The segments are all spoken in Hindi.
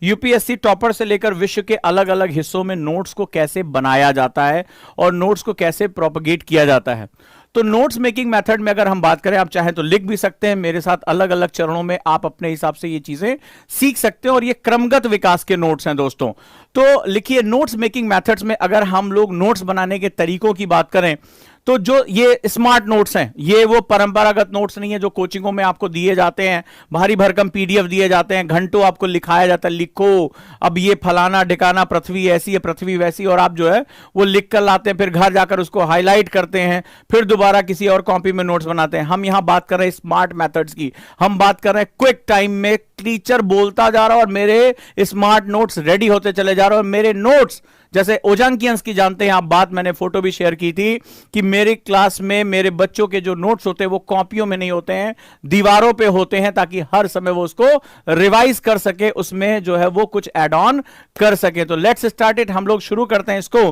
यूपीएससी टॉपर से लेकर विश्व के अलग अलग हिस्सों में नोट्स को कैसे बनाया जाता है और नोट्स को कैसे प्रोपगेट किया जाता है। तो नोट्स मेकिंग मेथड में अगर हम बात करें, आप चाहें तो लिख भी सकते हैं, मेरे साथ अलग अलग चरणों में आप अपने हिसाब से ये चीजें सीख सकते हैं और ये क्रमगत विकास के नोट्स हैं दोस्तों। तो लिखिए, नोट्स मेकिंग मेथड्स में अगर हम लोग नोट्स बनाने के तरीकों की बात करें तो जो ये स्मार्ट नोट्स हैं, ये वो परंपरागत नोट्स नहीं है जो कोचिंगों में आपको दिए जाते हैं, भारी भरकम पीडीएफ दिए जाते हैं, घंटों आपको लिखाया जाता है, लिखो अब ये फलाना ढिकाना, पृथ्वी ऐसी है पृथ्वी वैसी, और आप जो है वो लिख कर लाते हैं, फिर घर जाकर उसको हाईलाइट करते हैं, फिर दोबारा किसी और कॉपी में नोट्स बनाते हैं। हम यहां बात कर रहे हैं स्मार्ट मेथड्स की, हम बात कर रहे हैं क्विक टाइम में टीचर बोलता जा रहा है और मेरे स्मार्ट नोट्स रेडी होते चले जा रहे हैं। और मेरे नोट्स जैसे ओजांकियंस की जानते हैं आप बात, मैंने फोटो भी शेयर की थी कि मेरी क्लास में मेरे बच्चों के जो नोट्स होते हैं वो कॉपियों में नहीं होते हैं, दीवारों पे होते हैं, ताकि हर समय वो उसको रिवाइज कर सके, उसमें जो है वो कुछ ऐड ऑन कर सके। तो लेट्स स्टार्ट इट, हम लोग शुरू करते हैं इसको।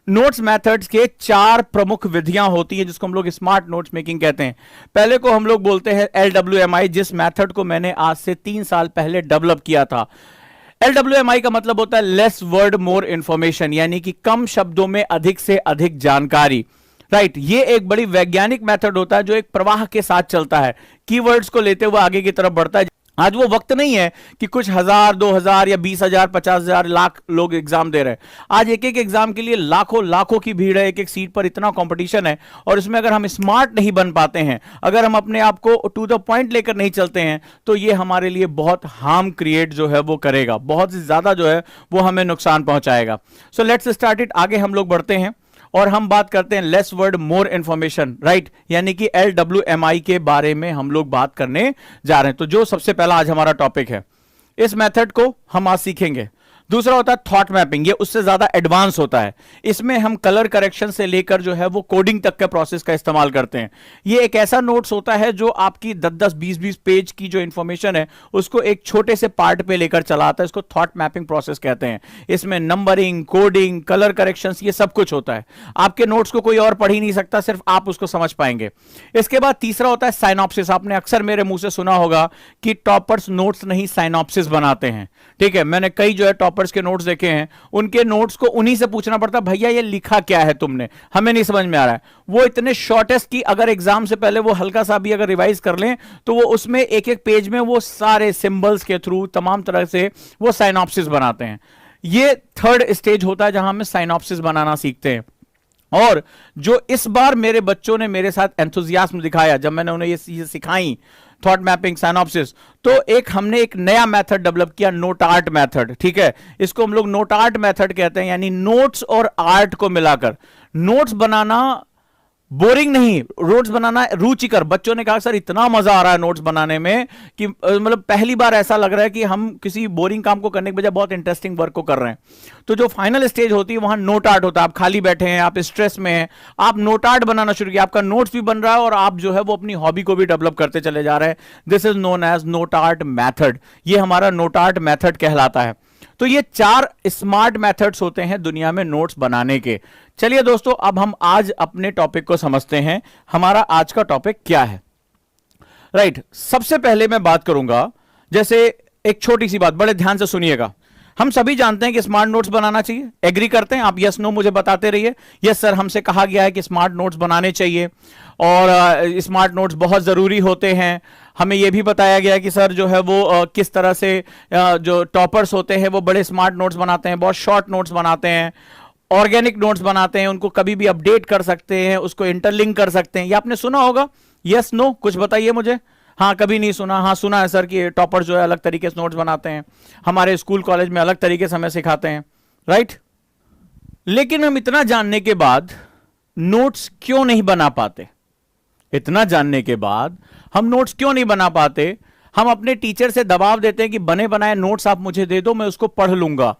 नोट्स मेथड्स के 4 प्रमुख विधियां होती हैं जिसको हम लोग स्मार्ट नोट्स मेकिंग कहते हैं। पहले को हम लोग बोलते हैं LWMI, जिस मेथड को मैंने आज से 3 साल पहले डेवलप किया था। LWMI का मतलब होता है लेस वर्ड मोर इंफॉर्मेशन, यानी कि कम शब्दों में अधिक से अधिक जानकारी। राइट, ये एक बड़ी वैज्ञानिक मेथड होता है जो एक प्रवाह के साथ चलता है, कीवर्ड्स को लेते हुए आगे की तरफ बढ़ता है। आज वो वक्त नहीं है कि कुछ 1000, 2000 या 20,000, 50,000, लाख लोग एग्जाम दे रहे हैं। आज एक एक एग्जाम के लिए लाखों की भीड़ है, एक एक सीट पर इतना कंपटीशन है, और इसमें अगर हम स्मार्ट नहीं बन पाते हैं, अगर हम अपने आप को टू द पॉइंट लेकर नहीं चलते हैं, तो ये हमारे लिए बहुत हार्म क्रिएट जो है वो करेगा, बहुत ज्यादा जो है वो हमें नुकसान पहुंचाएगा। सो लेट्स स्टार्ट इट, आगे हम लोग बढ़ते हैं और हम बात करते हैं less word more information, right, यानी कि LWMI के बारे में हम लोग बात करने जा रहे हैं। तो जो सबसे पहला आज हमारा टॉपिक है, इस मेथड को हम आज सीखेंगे। दूसरा होता है थॉट मैपिंग, ये उससे ज्यादा एडवांस होता है। इसमें हम कलर करेक्शन से लेकर जो है वो कोडिंग तक के प्रोसेस का इस्तेमाल करते हैं। ये एक ऐसा नोट्स होता है जो आपकी 10-10, 20-20 पेज की जो इंफॉर्मेशन है उसको एक छोटे से पार्ट पे लेकर चलाता है। इसको थॉट मैपिंग प्रोसेस कहते हैं। इसमें नंबरिंग, कोडिंग, कलर करेक्शंस, ये सब कुछ होता है। आपके नोट्स को कोई और पढ़ ही नहीं सकता, सिर्फ आप उसको समझ पाएंगे। इसके बाद तीसरा होता है साइनॉप्सिस। आपने अक्सर मेरे मुंह से सुना होगा कि टॉपर्स नोट्स नहीं साइनॉप्सिस बनाते हैं। ठीक है, मैंने कई जो है टॉपर्स के नोट्स देखे हैं, उनके नोट्स को उन्हीं से पूछना पड़ता, भैया ये लिखा क्या है तुमने, हमें नहीं समझ में आ रहा है। वो इतने शॉर्टेस्ट की अगर एग्जाम से पहले वो हल्का सा भी अगर रिवाइज कर लें तो वो उसमें एक एक पेज में वो सारे सिंबल्स के थ्रू तमाम तरह से वो साइनॉप्सिस बनाते हैं। ये थर्ड स्टेज होता है जहां हम साइनॉप्सिस बनाना सीखते हैं। और जो इस बार मेरे बच्चों ने मेरे साथ एंथुजियाज्म दिखाया जब मैंने उन्हें ये चीजें सिखाई, थॉट मैपिंग, साइनॉप्सिस, तो हमने एक नया मेथड डेवलप किया, नोट आर्ट मेथड। ठीक है, इसको हम लोग नोट आर्ट मेथड कहते हैं, यानी नोट्स और आर्ट को मिलाकर नोट्स बनाना बोरिंग नहीं, नोट्स बनाना रुचिकर। बच्चों ने कहा सर इतना मजा आ रहा है नोट्स बनाने में कि मतलब पहली बार ऐसा लग रहा है कि हम किसी बोरिंग काम को करने के बजाय बहुत इंटरेस्टिंग वर्क को कर रहे हैं। तो जो फाइनल स्टेज होती है वहां नोट आर्ट होता है। आप खाली बैठे हैं, आप स्ट्रेस में हैं, आप नोट आर्ट बनाना शुरू किया, आपका नोट्स भी बन रहा है और आप जो है वो अपनी हॉबी को भी डेवलप करते चले जा रहे हैं। This is known as note art method. ये हमारा नोट आर्ट मैथड कहलाता है। तो ये 4 स्मार्ट मेथड्स होते हैं दुनिया में नोट्स बनाने के। चलिए दोस्तों, अब हम आज अपने टॉपिक को समझते हैं। हमारा आज का टॉपिक क्या है? राइट, सबसे पहले मैं बात करूंगा, जैसे एक छोटी सी बात, बड़े ध्यान से सुनिएगा। हम सभी जानते हैं कि स्मार्ट नोट्स बनाना चाहिए, एग्री करते हैं आप? यस नो मुझे बताते रहिए। यस सर, हमसे कहा गया है कि स्मार्ट नोट्स बनाने चाहिए और स्मार्ट नोट्स बहुत जरूरी होते हैं। हमें यह भी बताया गया कि सर जो है वो किस तरह से जो टॉपर्स होते हैं वो बड़े स्मार्ट नोट्स बनाते हैं, बहुत शॉर्ट नोट्स बनाते हैं, ऑर्गेनिक नोट्स बनाते हैं, उनको कभी भी अपडेट कर सकते हैं, उसको इंटरलिंक कर सकते हैं। ये आपने सुना होगा? यस नो कुछ बताइए मुझे। हाँ, कभी नहीं सुना? हाँ, सुना है सर कि टॉपर जो है अलग तरीके से नोट्स बनाते हैं, हमारे स्कूल कॉलेज में अलग तरीके से हमें सिखाते हैं, राइट। लेकिन हम इतना जानने के बाद नोट्स क्यों नहीं बना पाते? इतना जानने के बाद हम नोट्स क्यों नहीं बना पाते? हम अपने टीचर से दबाव देते हैं कि बने बनाए नोट्स आप मुझे दे दो, मैं उसको पढ़ लूंगा।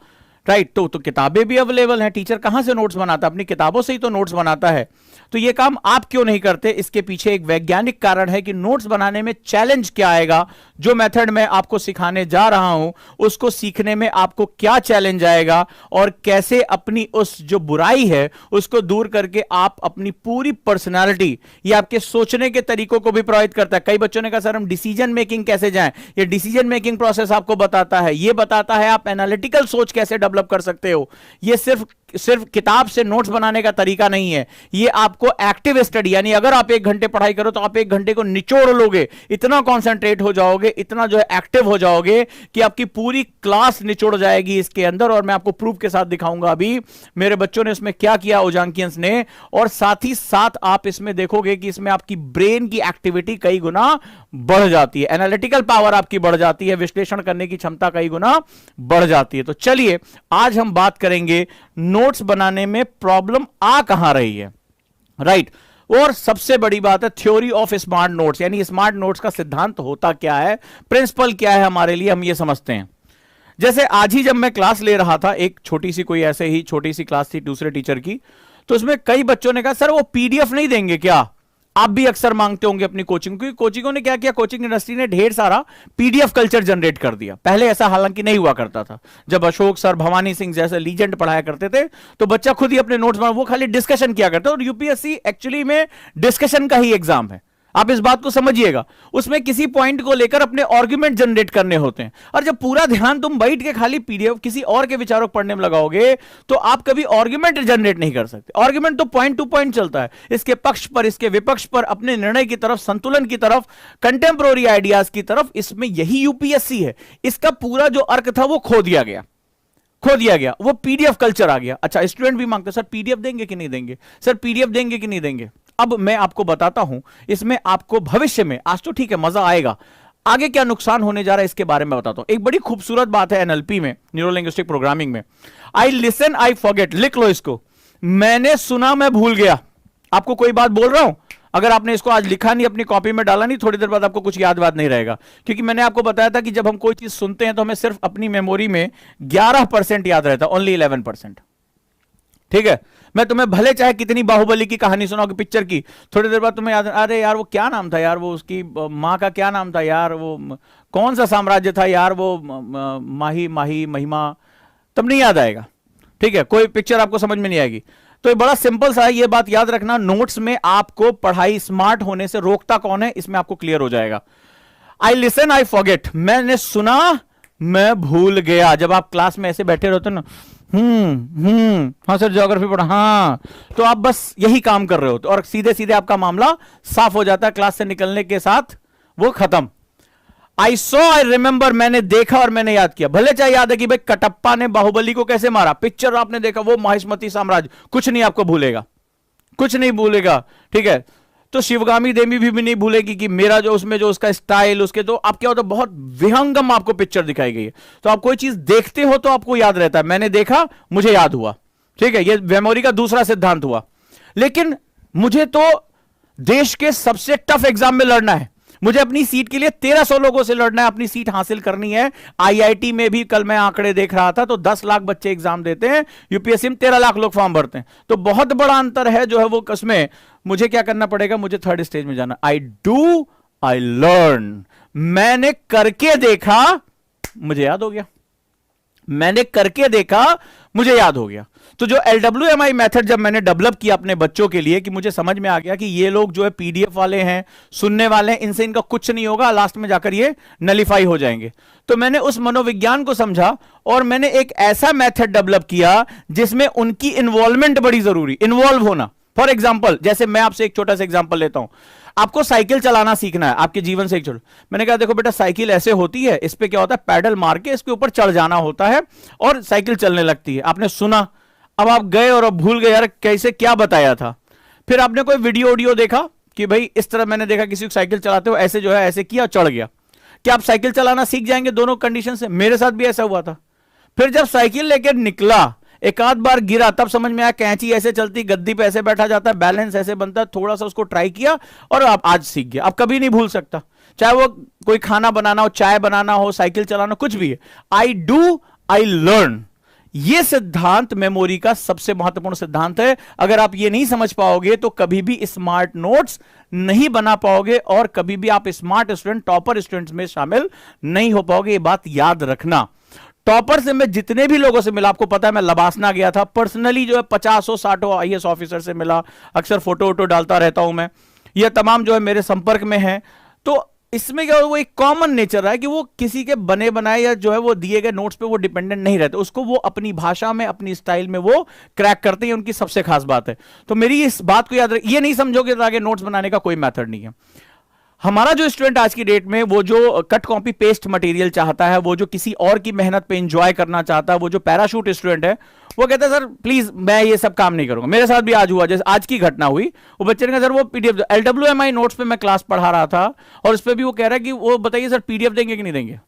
राइट। तो किताबें भी अवेलेबल हैं, टीचर कहां से नोट्स बनाता है? अपनी किताबों से ही तो नोट्स बनाता है। तो ये काम आप क्यों नहीं करते? इसके पीछे एक वैज्ञानिक कारण है कि नोट्स बनाने में चैलेंज क्या आएगा, जो मेथड मैं आपको सिखाने जा रहा हूं उसको सीखने में आपको क्या चैलेंज आएगा, और कैसे अपनी उस जो बुराई है उसको दूर करके आप अपनी पूरी पर्सनालिटी, ये आपके सोचने के तरीकों को भी प्रभावित करता है। कई बच्चों ने कहा सर हम डिसीजन मेकिंग कैसे जाएं? ये डिसीजन मेकिंग प्रोसेस आपको बताता है, ये बताता है आप एनालिटिकल सोच कैसे डेवलप कर सकते हो। ये सिर्फ किताब से नोट्स बनाने का तरीका नहीं है, ये आपको एक्टिव स्टडी, यानी अगर आप 1 घंटे पढ़ाई करो तो आप 1 घंटे को निचोड़ लोगे, इतना कॉन्सेंट्रेट हो जाओगे, इतना जो है एक्टिव हो जाओगे कि आपकी पूरी क्लास निचोड़ जाएगी इसके अंदर। और मैं आपको प्रूफ के साथ दिखाऊंगा अभी मेरे बच्चों ने इसमें क्या किया, ओजांकियंस ने। और साथ ही साथ आप इसमें देखोगे कि इसमें आपकी ब्रेन की एक्टिविटी कई गुना बढ़ जाती है, एनालिटिकल पावर आपकी बढ़ जाती है, विश्लेषण करने की क्षमता कई गुना बढ़ जाती है। तो चलिए आज हम बात करेंगे नोट्स बनाने में प्रॉब्लम आ कहां रही है, राइट। और सबसे बड़ी बात है थ्योरी ऑफ स्मार्ट नोट्स, यानी स्मार्ट नोट्स का सिद्धांत होता क्या है, प्रिंसिपल क्या है हमारे लिए, हम ये समझते हैं। जैसे आज ही जब मैं क्लास ले रहा था, एक छोटी सी कोई ऐसे ही छोटी सी क्लास थी दूसरे टीचर की, तो उसमें कई बच्चों ने कहा सर वो पीडीएफ नहीं देंगे क्या? आप भी अक्सर मांगते होंगे अपनी कोचिंग, क्योंकि कोचिंगों ने क्या किया, कोचिंग इंडस्ट्री ने ढेर सारा पीडीएफ कल्चर जनरेट कर दिया। पहले ऐसा हालांकि नहीं हुआ करता था, जब अशोक सर, भवानी सिंह जैसे लीजेंड पढ़ाया करते थे तो बच्चा खुद ही अपने नोट्स बना, वो खाली डिस्कशन किया करते। और यूपीएससी एक्चुअली में डिस्कशन का ही एग्जाम है, आप इस बात को समझिएगा। उसमें किसी पॉइंट को लेकर अपने आर्गुमेंट जनरेट करने होते हैं, और जब पूरा ध्यान तुम बैठ के खाली पीडीएफ किसी और के विचारों को पढ़ने में लगाओगे तो आप कभी आर्गुमेंट जनरेट नहीं कर सकते। आर्गुमेंट तो पॉइंट टू पॉइंट चलता है, इसके पक्ष पर, इसके विपक्ष पर, अपने निर्णय की तरफ, संतुलन की तरफ, कंटेम्प्रोरी आइडियाज की तरफ। इसमें यही यूपीएससी है। इसका पूरा जो अर्थ था वो खो दिया गया, वो पीडीएफ कल्चर आ गया। अच्छा, स्टूडेंट भी मांगते सर पीडीएफ देंगे कि नहीं देंगे, सर पीडीएफ देंगे कि नहीं देंगे। अब मैं आपको बताता हूं, इसमें आपको भविष्य में, आज तो ठीक है मजा आएगा, आगे क्या नुकसान होने जा रहा है इसके बारे में बताता हूं। एक बड़ी खूबसूरत बात है एनएलपी में, न्यूरो लिंग्विस्टिक प्रोग्रामिंग में, आई लिसन आई फॉरगेट, लिख लो इसको। मैंने सुना मैं भूल गया। आपको कोई बात बोल रहा हूं, अगर आपने इसको आज लिखा नहीं, अपनी कॉपी में डाला नहीं, थोड़ी देर बाद आपको कुछ याद नहीं रहेगा। क्योंकि मैंने आपको बताया था कि जब हम कोई चीज सुनते हैं तो हमें सिर्फ अपनी मेमोरी में 11% याद रहता है, ओनली 11%। ठीक है, मैं तुम्हें भले चाहे कितनी बाहुबली की कहानी सुनाऊं, पिक्चर की, थोड़ी देर बाद तुम्हें याद, अरे यार वो क्या नाम था यार, वो उसकी माँ का क्या नाम था यार, वो कौन सा साम्राज्य था यार, वो महिमा, तब नहीं याद आएगा। ठीक है, कोई पिक्चर आपको समझ में नहीं आएगी। तो ये बड़ा सिंपल सा है, ये बात याद रखना, नोट्स में आपको पढ़ाई स्मार्ट होने से रोकता कौन है, इसमें आपको क्लियर हो जाएगा। आई लिसन आई फॉरगेट, मैंने सुना मैं भूल गया। जब आप क्लास में ऐसे बैठे रहते ना, हाँ सर ज्योग्राफी पढ़ा, हाँ, तो आप बस यही काम कर रहे हो, और सीधे सीधे आपका मामला साफ हो जाता है, क्लास से निकलने के साथ वो खत्म। आई सॉ आई रिमेंबर, मैंने देखा और मैंने याद किया। भले चाहे याद है कि भाई कटप्पा ने बाहुबली को कैसे मारा, पिक्चर आपने देखा, वो माहिष्मती साम्राज्य, कुछ नहीं आपको भूलेगा, कुछ नहीं भूलेगा। ठीक है, तो शिवगामी देवी भी नहीं भूलेगी कि मेरा जो उसमें जो उसका स्टाइल, उसके तो आप क्या होता है, बहुत विहंगम आपको पिक्चर दिखाई गई है। तो आप कोई चीज देखते हो तो आपको याद रहता है, मैंने देखा मुझे याद हुआ। ठीक है, ये मेमोरी का दूसरा सिद्धांत हुआ। लेकिन मुझे तो देश के सबसे टफ एग्जाम में लड़ना है, मुझे अपनी सीट के लिए 1300 लोगों से लड़ना है, अपनी सीट हासिल करनी है। आईआईटी में भी कल मैं आंकड़े देख रहा था तो 10 लाख बच्चे एग्जाम देते हैं, यूपीएससी में 13 लाख लोग फॉर्म भरते हैं। तो बहुत बड़ा अंतर है जो है वो, कसमें मुझे क्या करना पड़ेगा, मुझे थर्ड स्टेज में जाना। आई डू आई लर्न, मैंने करके देखा मुझे याद हो गया, मैंने करके देखा मुझे याद हो गया। तो जो LWMI मेथड जब मैंने डेवलप किया अपने बच्चों के लिए, कि मुझे समझ में आ गया कि ये लोग जो है पीडीएफ वाले हैं, सुनने वाले हैं, इनसे इनका कुछ नहीं होगा, लास्ट में जाकर ये नलिफाई हो जाएंगे। तो मैंने उस मनोविज्ञान को समझा और मैंने एक ऐसा मेथड डेवलप किया जिसमें उनकी इन्वॉल्वमेंट बड़ी जरूरी, इन्वॉल्व होना। फॉर एग्जाम्पल, जैसे मैं आपसे एक छोटा सा एग्जाम्पल लेता हूं, आपको साइकिल चलाना सीखना है, आपके जीवन से एक छोटा, मैंने कहा देखो बेटा साइकिल ऐसे होती है, इस पे क्या होता है, पैडल मार के इसके ऊपर चढ़ जाना होता है और साइकिल चलने लगती है। आपने सुना, अब आप गए और अब भूल गए यार कैसे क्या बताया था। फिर आपने कोई वीडियो देखा कि भाई इस तरह मैंने देखा किसी को साइकिल चलाते हो, ऐसे जो है ऐसे किया, चढ़ गया। क्या आप साइकिल चलाना सीख जाएंगे दोनों कंडीशन से? मेरे साथ भी ऐसा हुआ था। फिर जब साइकिल लेकर निकला, एक आध बार गिरा, तब समझ में आया कैंची ऐसे चलती, गद्दी पे ऐसे बैठा जाता है, बैलेंस ऐसे बनता है, थोड़ा सा उसको ट्राई किया और आप आज सीख गया। आप कभी नहीं भूल सकता, चाहे वो कोई खाना बनाना हो, चाय बनाना हो, साइकिल चलाना, कुछ भी है। आई डू आई लर्न, यह सिद्धांत मेमोरी का सबसे महत्वपूर्ण सिद्धांत है। अगर आप यह नहीं समझ पाओगे तो कभी भी स्मार्ट नोट्स नहीं बना पाओगे और कभी भी आप स्मार्ट स्टूडेंट, टॉपर स्टूडेंट्स में शामिल नहीं हो पाओगे। यह बात याद रखना। टॉपर से मैं जितने भी लोगों से मिला, आपको पता है मैं लबासना गया था पर्सनली, जो है 50-60 आईएएस ऑफिसर से मिला, अक्सर फोटो वोटो डालता रहता हूं मैं, ये तमाम जो है मेरे संपर्क में है। तो इसमें क्या, वो एक कॉमन नेचर है कि वो किसी के बने बनाए या जो है वो दिए गए नोट्स पे वो डिपेंडेंट नहीं रहते, उसको वो अपनी भाषा में, अपनी स्टाइल में वो क्रैक करते हैं, उनकी सबसे खास बात है। तो मेरी इस बात को याद रख, ये नहीं समझोगे तो आगे नोट्स बनाने का कोई मेथड नहीं है। हमारा जो स्टूडेंट आज की डेट में वो जो कट कॉपी पेस्ट मटेरियल चाहता है, वो जो किसी और की मेहनत पे एंजॉय करना चाहता है, वो जो पैराशूट स्टूडेंट है, वो कहता है सर प्लीज मैं ये सब काम नहीं करूंगा। मेरे साथ भी आज हुआ, जैसे आज की घटना हुई, वो बच्चे ने कहा सर वो पीडीएफ, LWMI नोट्स पे मैं क्लास पढ़ा रहा था और उस पर भी वो कह रहा है कि वो बताइए सर पीडीएफ देंगे कि नहीं देंगे।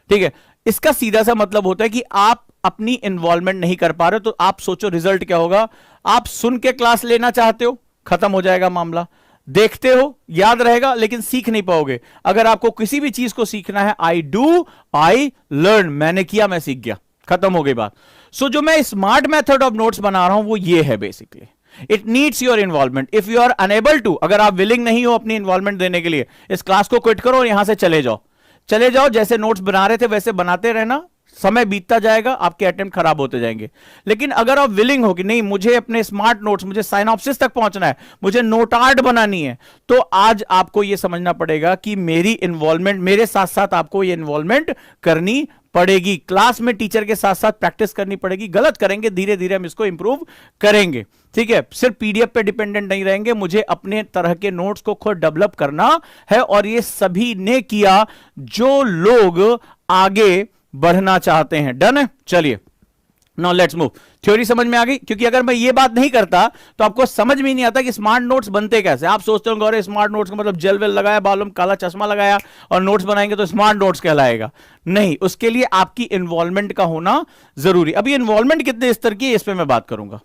ठीक है, इसका सीधा सा मतलब होता है कि आप अपनी इन्वॉल्वमेंट नहीं कर पा रहे हो। तो आप सोचो रिजल्ट क्या होगा। आप सुन के क्लास लेना चाहते हो, खत्म हो जाएगा मामला। देखते हो, याद रहेगा, लेकिन सीख नहीं पाओगे। अगर आपको किसी भी चीज को सीखना है, आई डू आई लर्न, मैंने किया मैं सीख गया, खत्म हो गई बात। सो जो मैं स्मार्ट मेथड ऑफ नोट्स बना रहा हूं वो ये है basically, it needs your involvement. If you are unable to, अगर आप विलिंग नहीं हो अपनी इन्वॉल्वमेंट देने के लिए, इस क्लास को क्विट करो और यहां से चले जाओ। चले जाओ, जैसे नोट्स बना रहे थे वैसे बनाते रहना, समय बीतता जाएगा, आपके अटेम्प्ट खराब होते जाएंगे। लेकिन अगर आप विलिंग हो कि नहीं मुझे अपने स्मार्ट नोट्स, मुझे साइनॉप्सिस तक पहुंचना है, मुझे नोट आर्ट बनानी है, तो आज आपको यह समझना पड़ेगा कि मेरी इन्वॉल्वमेंट, मेरे साथ साथ आपको यह इन्वॉल्वमेंट करनी पड़ेगी। क्लास में टीचर के साथ साथ प्रैक्टिस करनी पड़ेगी। गलत करेंगे, धीरे धीरे हम इसको इंप्रूव करेंगे। ठीक है, सिर्फ पीडीएफ पे डिपेंडेंट नहीं रहेंगे, मुझे अपने तरह के नोट्स को खुद डेवलप करना है। और ये सभी ने किया जो लोग आगे बढ़ना चाहते हैं। डन है, चलिए नाउ लेट्स मूव। थ्योरी समझ में आ गई, क्योंकि अगर मैं ये बात नहीं करता तो आपको समझ में नहीं आता कि स्मार्ट नोट्स बनते कैसे। आप सोचते होंगे अरे स्मार्ट नोट्स का मतलब जेल वेल लगाया, बालों में काला चश्मा लगाया और नोट्स बनाएंगे तो स्मार्ट नोट्स कहलाएगा। नहीं, उसके लिए आपकी इन्वॉल्वमेंट का होना जरूरी। अभी इन्वॉल्वमेंट कितने स्तर की है इस पर मैं बात करूंगा।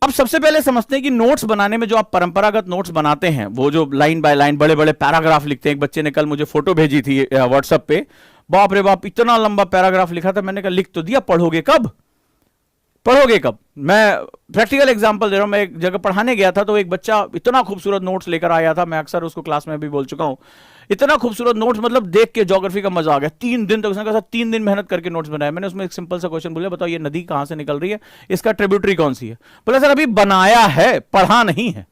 अब सबसे पहले समझते हैं कि नोट्स बनाने में जो आप परंपरागत नोट्स बनाते हैं, वो जो लाइन बाय लाइन बड़े बड़े पैराग्राफ लिखते हैं। एक बच्चे ने कल मुझे फोटो भेजी थी व्हाट्सएप पे, बाप रे बाप इतना लंबा पैराग्राफ लिखा था। मैंने कहा लिख तो दिया, पढ़ोगे कब, पढ़ोगे कब। मैं प्रैक्टिकल एग्जांपल दे रहा हूं। मैं एक जगह पढ़ाने गया था तो एक बच्चा इतना खूबसूरत नोट्स लेकर आया था, मैं अक्सर उसको क्लास में भी बोल चुका हूं, इतना खूबसूरत नोट्स, मतलब देख के ज्योग्राफी का मजा आ गया। 3 दिन तक उसने कहा 3 दिन मेहनत करके नोट्स बनाया। मैंने उसमें एक सिंपल सा क्वेश्चन बोला, बताओ ये नदी कहां से निकल रही है, इसका ट्रिब्यूटरी कौन सी है। बोला सर अभी बनाया है, पढ़ा नहीं है।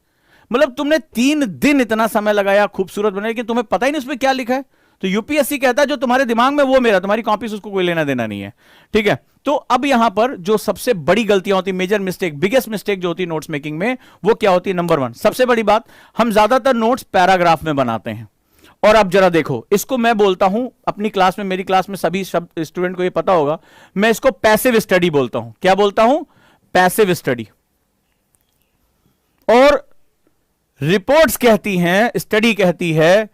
मतलब तुमने 3 दिन इतना समय लगाया खूबसूरत बनाने, लेकिन तुम्हें पता ही नहीं उसमें क्या लिखा है। तो यूपीएससी कहता है जो तुम्हारे दिमाग में वो मेरा, तुम्हारी कॉपी से उसको कोई लेना देना नहीं है। ठीक है, तो अब यहां पर जो सबसे बड़ी गलतियां होती, मेजर मिस्टेक, बिगेस्ट मिस्टेक जो होती है नोट्स मेकिंग में, वो क्या होती है। नंबर 1 सबसे बड़ी बात, हम ज्यादातर नोट्स पैराग्राफ में बनाते हैं। और अब जरा देखो, इसको मैं बोलता हूं अपनी क्लास में, मेरी क्लास में सभी स्टूडेंट को ये पता होगा, मैं इसको पैसिव स्टडी बोलता हूं। क्या बोलता हूं, पैसिव स्टडी। और रिपोर्ट्स कहती हैं, स्टडी कहती है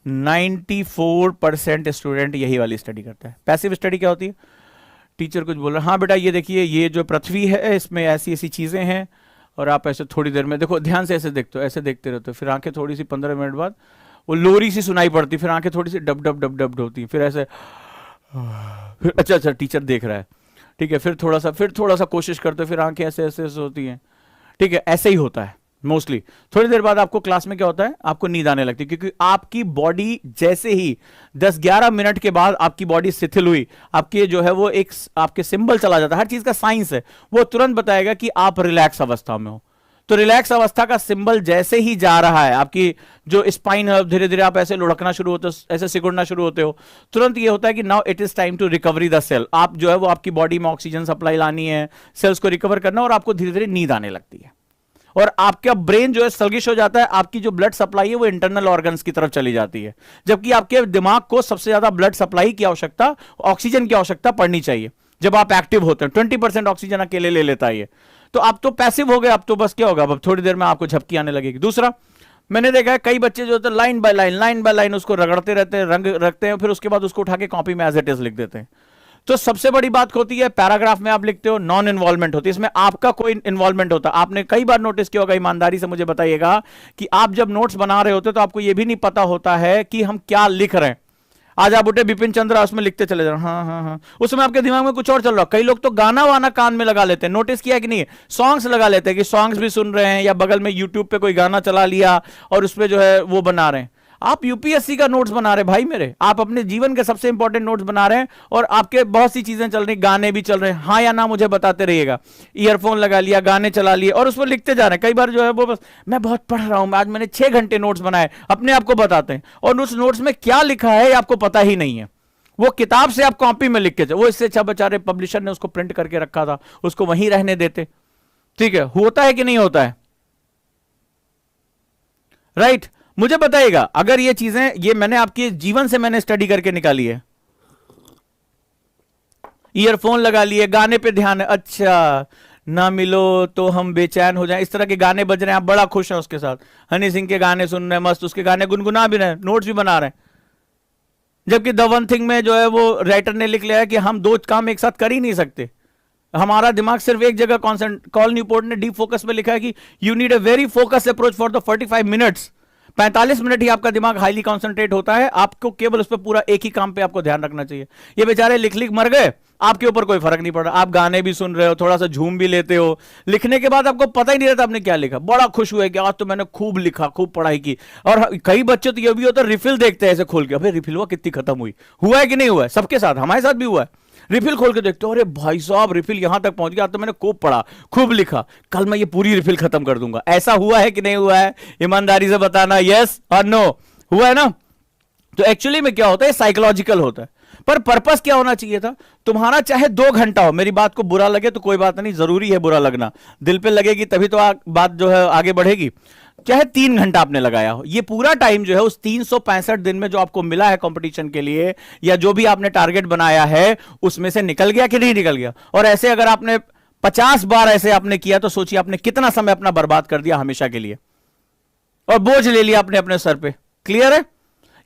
94% स्टूडेंट यही वाली स्टडी करता है। पैसिव स्टडी क्या होती है, टीचर कुछ बोल रहा है, हाँ बेटा ये देखिए ये जो पृथ्वी है इसमें ऐसी ऐसी चीजें हैं, और आप ऐसे थोड़ी देर में देखो, ध्यान से ऐसे देखते हो, ऐसे देखते रहते हो, फिर आंखें थोड़ी सी 15 मिनट बाद वो लोरी सी सुनाई पड़ती, फिर आंखें थोड़ी सी डब डब डब डब होती, फिर ऐसे, फिर अच्छा अच्छा टीचर देख रहा है। ठीक है, फिर थोड़ा सा कोशिश करते हो, फिर आंखें ऐसे ऐसे ऐसे होती हैं। ठीक है, ऐसे ही होता है मोस्टली। थोड़ी देर बाद आपको क्लास में क्या होता है, आपको नींद आने लगती है, क्योंकि आपकी बॉडी जैसे ही 10-11 मिनट के बाद आपकी बॉडी शिथिल हुई, आपके जो है वो एक आपके सिंबल चला जाता है, हर चीज का साइंस है, वो तुरंत बताएगा कि आप रिलैक्स अवस्था में हो। तो रिलैक्स अवस्था का सिंबल जैसे ही जा रहा है, आपकी जो स्पाइन है धीरे धीरे आप ऐसे लुढ़कना शुरू होते हो, ऐसे सिकुड़ना शुरू होते हो, तुरंत ये होता है कि now it is time to recovery the cell. आप जो है वो आपकी बॉडी में ऑक्सीजन सप्लाई लानी है, सेल्स को रिकवर करना, और आपको धीरे धीरे नींद आने लगती है। और आपका ब्रेन जो है सलगिश हो जाता है, आपकी जो ब्लड सप्लाई है वो इंटरनल ऑर्गन्स की तरफ चली जाती है, जबकि आपके दिमाग को सबसे ज्यादा ब्लड सप्लाई की आवश्यकता, ऑक्सीजन की आवश्यकता पड़नी चाहिए जब आप एक्टिव होते हैं। 20% ऑक्सीजन अकेले ले लेता है ये। तो आप तो पैसिव हो गए, अब तो बस क्या होगा, अब थोड़ी देर में आपको झपकी आने लगेगी। दूसरा, मैंने देखा है कई बच्चे जो होते हैं लाइन बाय लाइन उसको रगड़ते रहते हैं, रंग रखते हैं, फिर उसके बाद उसको उठा के कॉपी में एज इट इज लिख देते हैं। तो सबसे बड़ी बात होती है, पैराग्राफ में आप लिखते हो, नॉन इन्वॉल्वमेंट होती है, इसमें आपका कोई इन्वॉल्वमेंट होता है। आपने कई बार नोटिस किया होगा, ईमानदारी से मुझे बताइएगा, कि आप जब नोट्स बना रहे होते तो आपको यह भी नहीं पता होता है कि हम क्या लिख रहे हैं। आज आप उठे बिपिन चंद्रा, उसमें लिखते चले जाओ हाँ हाँ हाँ, उसमें आपके दिमाग में कुछ और चल रहा है। कई लोग तो गाना वाना कान में लगा लेते हैं, नोटिस किया कि नहीं, सॉन्ग्स लगा लेते हैं कि सॉन्ग्स भी सुन रहे हैं, या बगल में यूट्यूब पे कोई गाना चला लिया और उसपे जो है वो बना रहे हैं। आप यूपीएससी का नोट्स बना रहे हैं भाई मेरे, आप अपने जीवन के सबसे इंपॉर्टेंट नोट्स बना रहे हैं, और आपके बहुत सी चीजें चल रही, गाने भी चल रहे हैं, हाँ या ना मुझे बताते रहिएगा। ईयरफोन लगा लिया, गाने चला लिए और उसमें लिखते जा रहे हैं। कई बार जो है वो बस मैं बहुत पढ़ रहा हूं, आज मैंने 6 घंटे नोट्स बनाए, अपने आप को बताते हैं, और उस नोट्स में क्या लिखा है आपको पता ही नहीं है। वो किताब से आप कॉपी में लिख के, वो इससे अच्छा बेचारे पब्लिशर ने उसको प्रिंट करके रखा था, उसको वहीं रहने देते। ठीक है, होता है कि नहीं होता है, राइट? मुझे बताइएगा, अगर ये चीजें, ये मैंने आपके जीवन से मैंने स्टडी करके निकाली है। ईयरफोन लगा लिए, गाने पे ध्यान है, अच्छा ना मिलो तो हम बेचैन हो जाएं, इस तरह के गाने बज रहे हैं, आप बड़ा खुश हैं उसके साथ, हनी सिंह के गाने सुन रहे हैं, मस्त उसके गाने गुनगुना भी रहे हैं, नोट्स भी बना रहे हैं। जबकि द वन थिंग में जो है वो राइटर ने लिख लिया है कि हम 2 काम एक साथ कर ही नहीं सकते, हमारा दिमाग सिर्फ एक जगह कॉन्सेंट्रेट। कॉल न्यूपोर्ट ने डीप फोकस में लिखा है कि you need a very focus approach for the 45 minutes. 45 minute ही आपका दिमाग हाईली कॉन्सेंट्रेट होता है, आपको केवल उस पर पूरा एक ही काम पे आपको ध्यान रखना चाहिए। ये बेचारे लिख लिख मर गए, आपके ऊपर कोई फर्क नहीं पड़ रहा, आप गाने भी सुन रहे हो, थोड़ा सा झूम भी लेते हो, लिखने के बाद आपको पता ही नहीं रहता आपने क्या लिखा, बड़ा खुश हुए कि आज तो मैंने खूब लिखा, खूब पढ़ाई की। और कई बच्चे तो ये भी होता है, रिफिल देखते हैं ऐसे खोल के, अबे रिफिल हुआ कितनी खत्म हुई, हुआ है कि नहीं हुआ है, सबके साथ, हमारे साथ भी हुआ है। रिफिल खोल के देखते हो, अरे भाई साहब रिफिल यहां तक पहुंच गया, तो मैंने खूब पढ़ा, खूब लिखा, कल मैं ये पूरी रिफिल खत्म कर दूंगा। ऐसा हुआ है कि नहीं हुआ है, ईमानदारी से बताना, यस और नो, हुआ है ना? तो एक्चुअली में क्या होता है, साइकोलॉजिकल होता है। पर पर्पस क्या होना चाहिए था, तुम्हारा चाहे 2 घंटा हो, मेरी बात को बुरा लगे तो कोई बात नहीं, जरूरी है बुरा लगना, दिल पे लगेगी तभी तो बात जो है आगे बढ़ेगी। चाहे 3 घंटा आपने लगाया हो, ये पूरा टाइम जो है उस 365 दिन में जो आपको मिला है कंपटीशन के लिए, या जो भी आपने टारगेट बनाया है, उसमें से निकल गया कि नहीं निकल गया। और ऐसे अगर आपने 50 बार ऐसे आपने किया तो सोचिए आपने कितना समय अपना बर्बाद कर दिया हमेशा के लिए, और बोझ ले लिया आपने अपने सर पे। क्लियर है?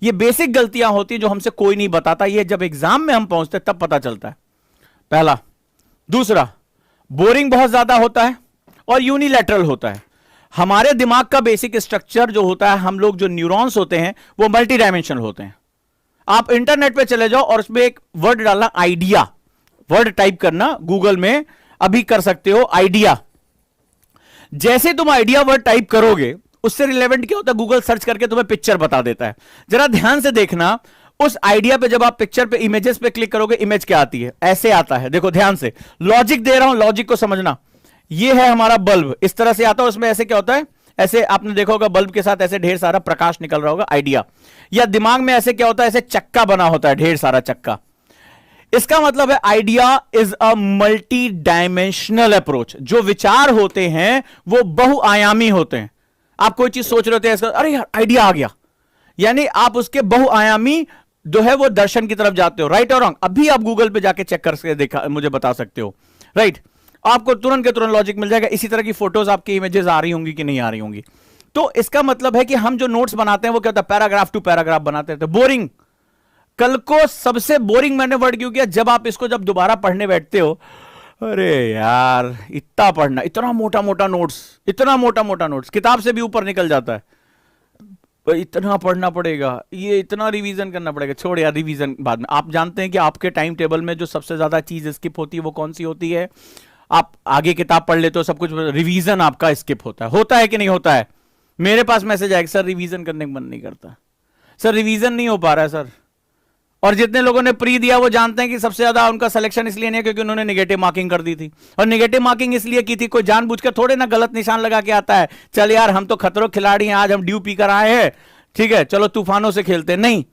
ये बेसिक गलतियां होती है जो हमसे कोई नहीं बताता, ये जब एग्जाम में हम पहुंचते तब पता चलता है। पहला। दूसरा, बोरिंग बहुत ज्यादा होता है और यूनिलैटरल होता है। हमारे दिमाग का बेसिक स्ट्रक्चर जो होता है, हम लोग जो न्यूरॉन्स होते हैं वो मल्टी डायमेंशनल होते हैं। आप इंटरनेट पे चले जाओ और उसमें एक वर्ड डालना, आइडिया, वर्ड टाइप करना गूगल में, अभी कर सकते हो आइडिया। जैसे तुम आइडिया वर्ड टाइप करोगे, उससे रिलेवेंट क्या होता है, गूगल सर्च करके तुम्हें पिक्चर बता देता है। जरा ध्यान से देखना, उस आइडिया पे जब आप पिक्चर पे, इमेजेस पे क्लिक करोगे, इमेज क्या आती है, ऐसे आता है। देखो ध्यान से, लॉजिक दे रहा हूं, लॉजिक को समझना। ये है हमारा बल्ब, इस तरह से आता है, उसमें ऐसे क्या होता है, ऐसे आपने देखा होगा बल्ब के साथ ऐसे ढेर सारा प्रकाश निकल रहा होगा, आइडिया। या दिमाग में ऐसे क्या होता है, ऐसे चक्का बना होता है, ढेर सारा चक्का। इसका मतलब है idea is a multi dimensional approach. जो विचार होते हैं वो बहुआयामी होते हैं। आप कोई चीज सोच रहे थे, अरे यार आइडिया आ गया, यानी आप उसके बहुआयामी जो है वो दर्शन की तरफ जाते हो। राइट और रॉन्ग, अभी आप गूगल पे जाके चेक करके देखा, मुझे बता सकते हो। राइट, आपको तुरंत के तुरंत लॉजिक मिल जाएगा। इसी तरह की फोटोज आपकी इमेजेस आ रही होंगी कि नहीं आ रही होंगी। तो इसका मतलब है कि हम जो नोट्स बनाते हैं वो क्या होता है, पैराग्राफ टू पैराग्राफ बनाते हैं, तो बोरिंग। कल को सबसे बोरिंग मैंने वर्ड क्यों किया, जब आप इसको जब दोबारा पढ़ने बैठते हो, अरे यार इतना पढ़ना, इतना मोटा मोटा नोट्स, इतना मोटा मोटा नोट्स, किताब से भी ऊपर निकल जाता है, इतना पढ़ना पड़ेगा, ये इतना रिवीजन करना पड़ेगा। छोड़ यार, रिवीजन बाद में। आप जानते हैं कि आपके टाइम टेबल में जो सबसे ज्यादा चीज स्किप होती है वो कौन सी होती है? आप आगे किताब पढ़ लेते हो, सब कुछ, रिवीजन आपका स्किप होता है कि नहीं होता है? मेरे पास मैसेज आएगा, सर रिवीजन करने का मन नहीं करता, सर रिवीजन नहीं हो पा रहा है सर। और जितने लोगों ने प्री दिया वो जानते हैं कि सबसे ज्यादा उनका सिलेक्शन इसलिए नहीं है क्योंकि उन्होंने नेगेटिव मार्किंग कर दी थी। और नेगेटिव मार्किंग इसलिए की थी, कोई जानबूझकर थोड़े ना गलत निशान लगा के आता है, चल यार हम तो खतरों खिलाड़ी हैं, आज हम ड्यू पी कर आए हैं, ठीक है चलो तूफानों से खेलते। नहीं,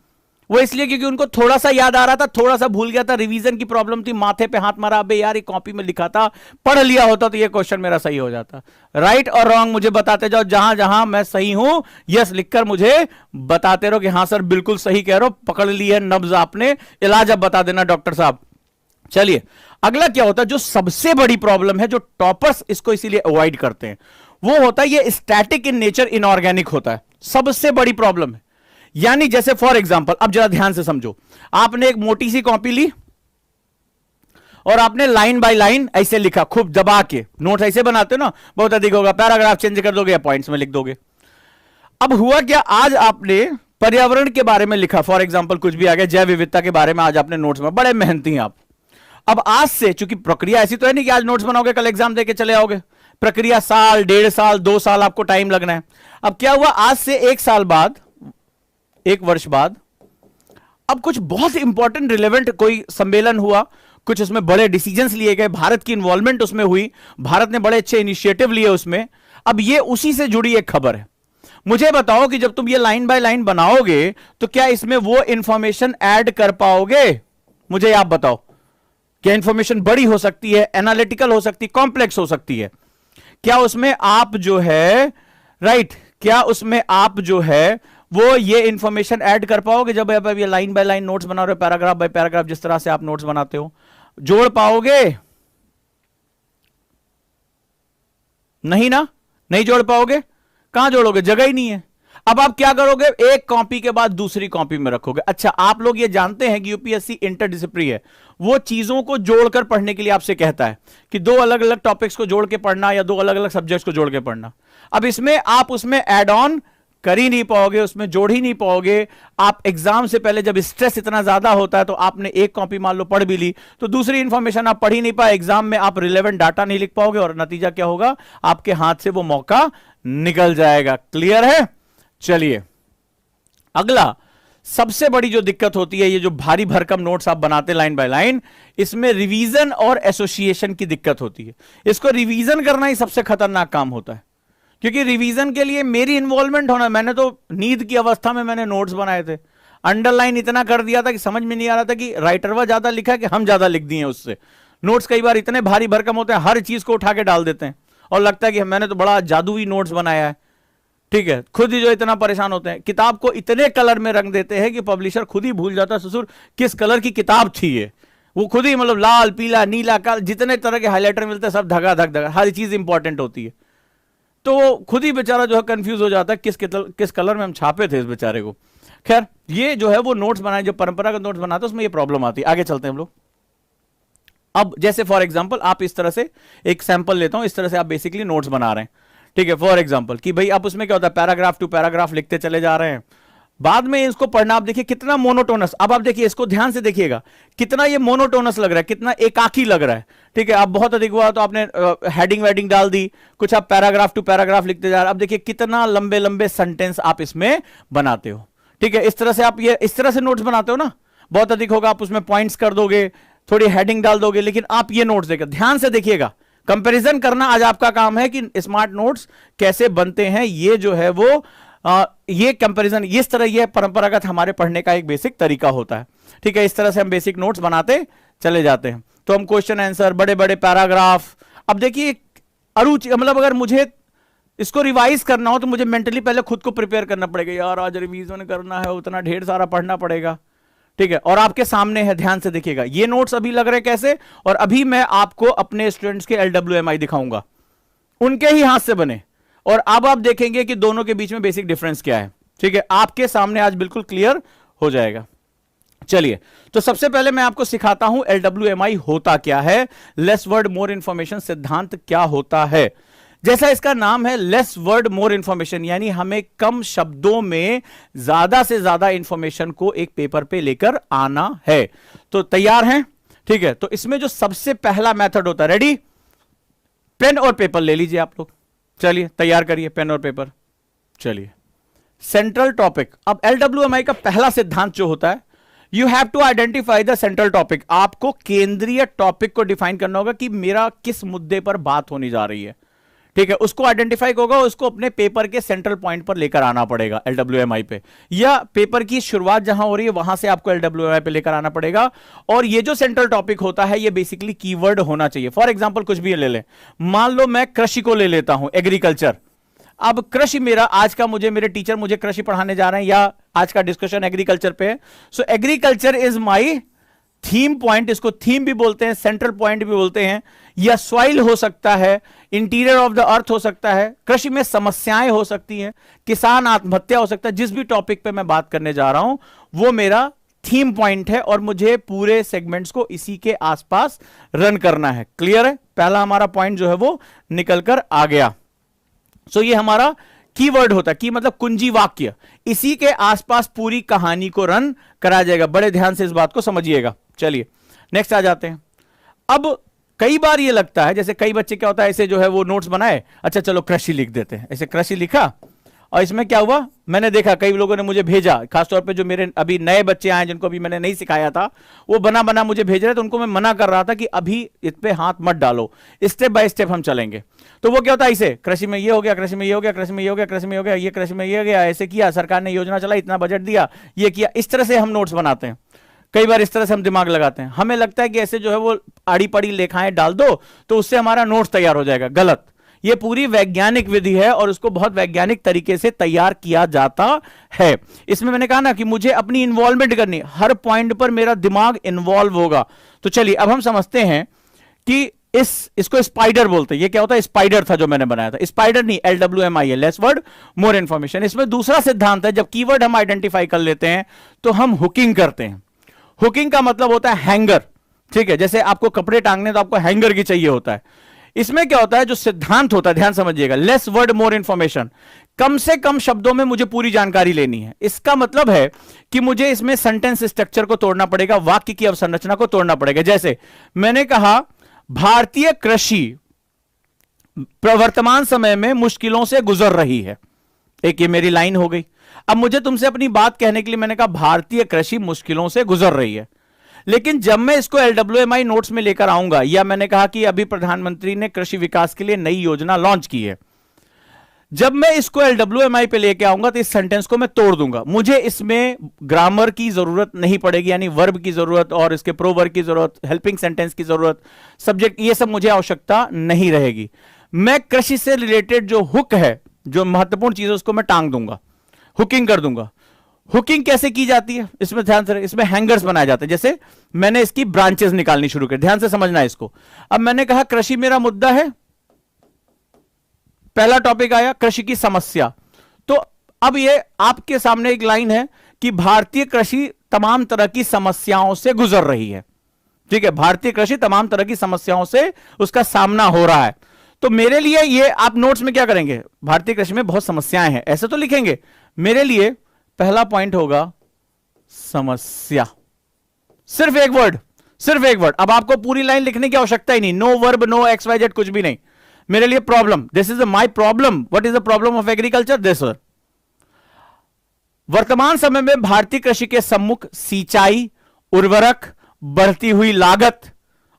वो इसलिए क्योंकि उनको थोड़ा सा याद आ रहा था, थोड़ा सा भूल गया था, रिवीजन की प्रॉब्लम थी, माथे पे हाथ मारा, अबे यार ये कॉपी में लिखा था, पढ़ लिया होता तो ये क्वेश्चन मेरा सही हो जाता। राइट और रॉन्ग मुझे बताते जाओ, जहां जहां मैं सही हूं यस लिखकर मुझे बताते रहो कि हाँ सर बिल्कुल सही कह रहे हो, पकड़ ली है नब्ज आपने, इलाज अब बता देना डॉक्टर साहब। चलिए अगला क्या होता है, जो सबसे बड़ी प्रॉब्लम है, जो टॉपर्स इसको इसीलिए अवॉइड करते हैं, वो होता है ये स्टैटिक इन नेचर, इनऑर्गेनिक होता है, सबसे बड़ी प्रॉब्लम है। यानी जैसे फॉर एग्जांपल, अब जरा ध्यान से समझो, आपने एक मोटी सी कॉपी ली और आपने लाइन बाय लाइन ऐसे लिखा, खूब दबा के, नोट्स ऐसे बनाते हो ना, बहुत अधिक होगा, पैराग्राफ चेंज कर दोगे या पॉइंट्स में लिख दोगे। अब हुआ क्या, आज आपने पर्यावरण के बारे में लिखा, फॉर एग्जाम्पल कुछ भी आ गया, जैव विविधता के बारे में आज आपने नोट्स में, बड़े मेहनती हैं आप। अब आज से, चूंकि प्रक्रिया ऐसी तो है नहीं कि आज नोट्स बनाओगे कल एग्जाम देके चले आओगे, प्रक्रिया साल, 1.5 साल, 2 साल आपको टाइम लगना है। अब क्या हुआ, आज से 1 साल बाद, 1 वर्ष बाद, अब कुछ बहुत इंपॉर्टेंट रिलेवेंट कोई सम्मेलन हुआ, कुछ उसमें बड़े डिसीजंस लिए गए, भारत की इन्वॉल्वमेंट उसमें हुई, भारत ने बड़े अच्छे इनिशिएटिव लिए उसमें। अब ये उसी से जुड़ी एक खबर है। मुझे बताओ कि जब तुम ये लाइन बाय लाइन बनाओगे तो क्या इसमें वो इंफॉर्मेशन ऐड कर पाओगे? मुझे आप बताओ, क्या इंफॉर्मेशन बड़ी हो सकती है, एनालिटिकल हो सकती है, कॉम्प्लेक्स हो सकती है? क्या उसमें आप जो है, राइट, क्या उसमें आप जो है वो ये इंफॉर्मेशन ऐड कर पाओगे जब आप ये लाइन बाय लाइन नोट्स बना रहे हो, पैराग्राफ बाय पैराग्राफ, जिस तरह से आप नोट्स बनाते हो? जोड़ पाओगे? नहीं ना, नहीं जोड़ पाओगे। कहां जोड़ोगे, जगह ही नहीं है। अब आप क्या करोगे, एक कॉपी के बाद दूसरी कॉपी में रखोगे। अच्छा, आप लोग ये जानते हैं कि यूपीएससी इंटरडिसिप्लिनरी है, वो चीजों को जोड़कर पढ़ने के लिए आपसे कहता है कि 2 अलग अलग टॉपिक्स को जोड़ के पढ़ना या 2 अलग अलग सब्जेक्ट्स को जोड़ के पढ़ना। अब इसमें आप उसमें ऐड ऑन कर ही नहीं पाओगे, उसमें जोड़ ही नहीं पाओगे। आप एग्जाम से पहले जब स्ट्रेस इतना ज्यादा होता है तो आपने एक कॉपी मान लो पढ़ भी ली तो दूसरी इंफॉर्मेशन आप पढ़ ही नहीं पाए, एग्जाम में आप रिलेवेंट डाटा नहीं लिख पाओगे और नतीजा क्या होगा, आपके हाथ से वो मौका निकल जाएगा। क्लियर है? चलिए, अगला सबसे बड़ी जो दिक्कत होती है, ये जो भारी भरकम नोट्स आप बनाते लाइन बाय लाइन, इसमें रिवीजन और एसोसिएशन की दिक्कत होती है। इसको रिवीजन करना ही सबसे खतरनाक काम होता है, क्योंकि रिवीजन के लिए मेरी इन्वॉल्वमेंट होना। मैंने तो नींद की अवस्था में मैंने नोट्स बनाए थे, अंडरलाइन इतना कर दिया था कि समझ में नहीं आ रहा था कि राइटर वह ज्यादा लिखा कि हम ज्यादा लिख दिए उससे। नोट्स कई बार इतने भारी भरकम होते हैं, हर चीज को उठा के डाल देते हैं और लगता है कि मैंने तो बड़ा जादुई नोट्स बनाया है। ठीक है, खुद ही जो इतना परेशान होते हैं, किताब को इतने कलर में रंग देते हैं कि पब्लिशर खुद ही भूल जाता है ससुर किस कलर की किताब थी ये। वो खुद ही मतलब लाल, पीला, नीला, काला, जितने तरह के हाइलाइटर मिलते हैं सब धगा धक धगा, हर चीज इंपॉर्टेंट होती है। तो वो खुद ही बेचारा जो है कंफ्यूज हो जाता है किस कलर में हम छापे थे इस बेचारे को। खैर, ये जो है वो नोट्स बनाए, जो परंपरागत नोट्स बनाते हैं उसमें ये प्रॉब्लम आती है। आगे चलते हैं हम लोग। अब जैसे फॉर एग्जांपल आप इस तरह से एक सैंपल लेता हूं, इस तरह से आप बेसिकली नोट्स बना रहे हैं। ठीक है, फॉर एग्जांपल कि भाई आप उसमें क्या होता है, पैराग्राफ टू पैराग्राफ लिखते चले जा रहे हैं, बाद में इसको पढ़ना। आप देखिए कितना मोनोटोनस, अब आप देखिए इसको ध्यान से देखिएगा, कितना ये मोनोटोनस लग रहा है, कितना एकाकी लग रहा है। ठीक है, आप बहुत अधिक हुआ तो आपने हेडिंग वेडिंग डाल दी, कुछ आप पैराग्राफ टू पैराग्राफ लिखते जा रहे हैं। अब देखिए कितना लंबे लंबे सेंटेंस आप इसमें बनाते हो। ठीक है, इस तरह से आप ये इस तरह से नोट्स बनाते हो ना, बहुत अधिक होगा आप उसमें पॉइंट्स कर दोगे, थोड़ी हेडिंग डाल दोगे, लेकिन आप ये नोट्स देखिए, ध्यान से देखिएगा, कंपैरिजन करना आज आपका काम है कि स्मार्ट नोट्स कैसे बनते हैं। ये जो है वो ये कंपैरिजन इस तरह, ये परंपरागत हमारे पढ़ने का एक बेसिक तरीका होता है। ठीक है, इस तरह से हम बेसिक नोट्स बनाते चले जाते हैं। तो हम क्वेश्चन आंसर, बड़े बड़े पैराग्राफ। अब देखिए अरुचि, मतलब अगर मुझे इसको रिवाइज करना हो तो मुझे मेंटली पहले खुद को प्रिपेयर करना पड़ेगा, यार आज रिवीजन करना है, उतना ढेर सारा पढ़ना पड़ेगा। ठीक है, और आपके सामने है, ध्यान से देखिएगा, ये नोट्स अभी लग रहे हैं कैसे, और अभी मैं आपको अपने स्टूडेंट्स के LWMI दिखाऊंगा, उनके ही हाथ से बने, और अब आप देखेंगे कि दोनों के बीच में बेसिक डिफरेंस क्या है। ठीक है, आपके सामने आज बिल्कुल क्लियर हो जाएगा। चलिए, तो सबसे पहले मैं आपको सिखाता हूं LWMI होता क्या है, लेस वर्ड मोर इंफॉर्मेशन सिद्धांत क्या होता है। जैसा इसका नाम है, लेस वर्ड मोर इंफॉर्मेशन, यानी हमें कम शब्दों में ज्यादा से ज्यादा इंफॉर्मेशन को एक पेपर पे लेकर आना है। तो तैयार हैं? ठीक है, तो इसमें जो सबसे पहला मेथड होता है, रेडी, पेन और पेपर ले लीजिए आप लोग। चलिए तैयार करिए पेन और पेपर। चलिए, सेंट्रल टॉपिक। अब LWMI का पहला सिद्धांत जो होता है, you have to identify the central topic. आपको केंद्रीय टॉपिक को डिफाइन करना होगा कि मेरा किस मुद्दे पर बात होने जा रही है। ठीक है, उसको आइडेंटिफाई होगा, उसको अपने पेपर के सेंट्रल पॉइंट पर लेकर आना पड़ेगा LWMI पे, या पेपर की शुरुआत जहां हो रही है वहां से आपको LWMI पे लेकर आना पड़ेगा। और ये जो सेंट्रल टॉपिक होता है, ये बेसिकली कीवर्ड होना चाहिए। फॉर एग्जांपल कुछ भी ले लें, मान लो मैं कृषि को ले लेता हूं, एग्रीकल्चर। अब कृषि मेरा आज का, मेरे टीचर मुझे कृषि पढ़ाने जा रहे हैं, या आज का डिस्कशन एग्रीकल्चर पे है। सो agriculture is my theme point, इसको थीम भी बोलते हैं, सेंट्रल पॉइंट भी बोलते हैं, या सॉइल हो सकता है, इंटीरियर ऑफ द अर्थ हो सकता है, कृषि में समस्याएं हो सकती हैं, किसान आत्महत्या हो सकता है। जिस भी टॉपिक पे मैं बात करने जा रहा हूं वो मेरा थीम पॉइंट है, और मुझे पूरे सेगमेंट्स को इसी के आसपास रन करना है। क्लियर है? पहला हमारा पॉइंट जो है वो निकल कर आ गया। सो ये हमारा कीवर्ड होता है, की मतलब कुंजी वाक्य, इसी के आसपास पूरी कहानी को रन कराया जाएगा। बड़े ध्यान से इस बात को समझिएगा। चलिए नेक्स्ट आ जाते हैं। अब कई बार ये लगता है, जैसे कई बच्चे क्या होता है, ऐसे जो है वो नोट्स बनाए, अच्छा चलो कृषि लिख देते हैं, ऐसे कृषि लिखा, और इसमें क्या हुआ, मैंने देखा कई लोगों ने मुझे भेजा, खासतौर पे जो मेरे अभी नए बच्चे आए जिनको अभी मैंने नहीं सिखाया था, वो बना बना मुझे भेज रहे थे, उनको मैं मना कर रहा था कि अभी इस पे हाथ मत डालो, स्टेप बाय स्टेप हम चलेंगे। तो वो क्या होता है, इसे कृषि में ये हो गया, कृषि में ये हो गया, कृषि में ये हो गया, कृषि में ये हो गया, ये कृषि में ये हो गया, ऐसे किया, सरकार ने योजना चलाई, इतना बजट दिया, ये किया, इस तरह से हम नोट्स बनाते हैं। कई बार इस तरह से हम दिमाग लगाते हैं, हमें लगता है कि ऐसे जो है वो आड़ी पड़ी लेखाएं डाल दो तो उससे हमारा नोट्स तैयार हो जाएगा। गलत। ये पूरी वैज्ञानिक विधि है और उसको बहुत वैज्ञानिक तरीके से तैयार किया जाता है। इसमें मैंने कहा ना कि मुझे अपनी इन्वॉल्वमेंट करनी, हर पॉइंट पर मेरा दिमाग इन्वॉल्व होगा। तो चलिए अब हम समझते हैं कि इसको स्पाइडर बोलते हैं। ये क्या होता है, स्पाइडर था जो मैंने बनाया था, स्पाइडर नहीं, LWMI, less word more information. इसमें दूसरा सिद्धांत है, जब कीवर्ड हम आइडेंटिफाई कर लेते हैं तो हम हुकिंग करते हैं। हुकिंग का मतलब होता है हैंगर, ठीक है, जैसे आपको कपड़े टांगने तो आपको हैंगर की चाहिए होता है। इसमें क्या होता है, जो सिद्धांत होता है, ध्यान समझिएगा, लेस वर्ड मोर इंफॉर्मेशन, कम से कम शब्दों में मुझे पूरी जानकारी लेनी है। इसका मतलब है कि मुझे इसमें सेंटेंस स्ट्रक्चर को तोड़ना पड़ेगा, वाक्य की अवसंरचना को तोड़ना पड़ेगा। जैसे मैंने कहा भारतीय कृषि वर्तमान समय में मुश्किलों से गुजर रही है, एक ये मेरी लाइन हो गई। अब मुझे तुमसे अपनी बात कहने के लिए मैंने कहा भारतीय कृषि मुश्किलों से गुजर रही है, लेकिन जब मैं इसको LWMI नोट्स में लेकर आऊंगा, या मैंने कहा कि अभी प्रधानमंत्री ने कृषि विकास के लिए नई योजना लॉन्च की है, जब मैं इसको LWMI पे लेके आऊंगा तो इस सेंटेंस को मैं तोड़ दूंगा। मुझे इसमें ग्रामर की जरूरत नहीं पड़ेगी, यानी वर्ब की जरूरत और इसके प्रोवर्ब की जरूरत, हेल्पिंग सेंटेंस की जरूरत, सब्जेक्ट, ये सब मुझे आवश्यकता नहीं रहेगी। मैं कृषि से रिलेटेड जो हुक है, जो महत्वपूर्ण चीज है, उसको मैं टांग दूंगा, हुकिंग कर दूंगा। हुकिंग कैसे की जाती है, इसमें ध्यान से, इसमें हैंगर्स बनाए जाते हैं। जैसे मैंने इसकी ब्रांचेस निकालनी शुरू कर, ध्यान से समझना है इसको। अब मैंने कहा कृषि मेरा मुद्दा है, पहला टॉपिक आया कृषि की समस्या। तो अब ये आपके सामने एक लाइन है कि भारतीय कृषि तमाम तरह की समस्याओं से गुजर रही है, ठीक है, भारतीय कृषि तमाम तरह की समस्याओं से उसका सामना हो रहा है। तो मेरे लिए ये आप नोट्स में क्या करेंगे, भारतीय कृषि में बहुत समस्याएं हैं, ऐसे तो लिखेंगे। मेरे लिए पहला पॉइंट होगा समस्या, सिर्फ एक वर्ड, सिर्फ एक वर्ड। अब आपको पूरी लाइन लिखने की आवश्यकता ही नहीं, नो वर्ब, नो XYZ, कुछ भी नहीं। मेरे लिए problem, this is my problem, what is the problem of agriculture, this. वर्तमान समय में भारतीय कृषि के सम्मुख सिंचाई, उर्वरक, बढ़ती हुई लागत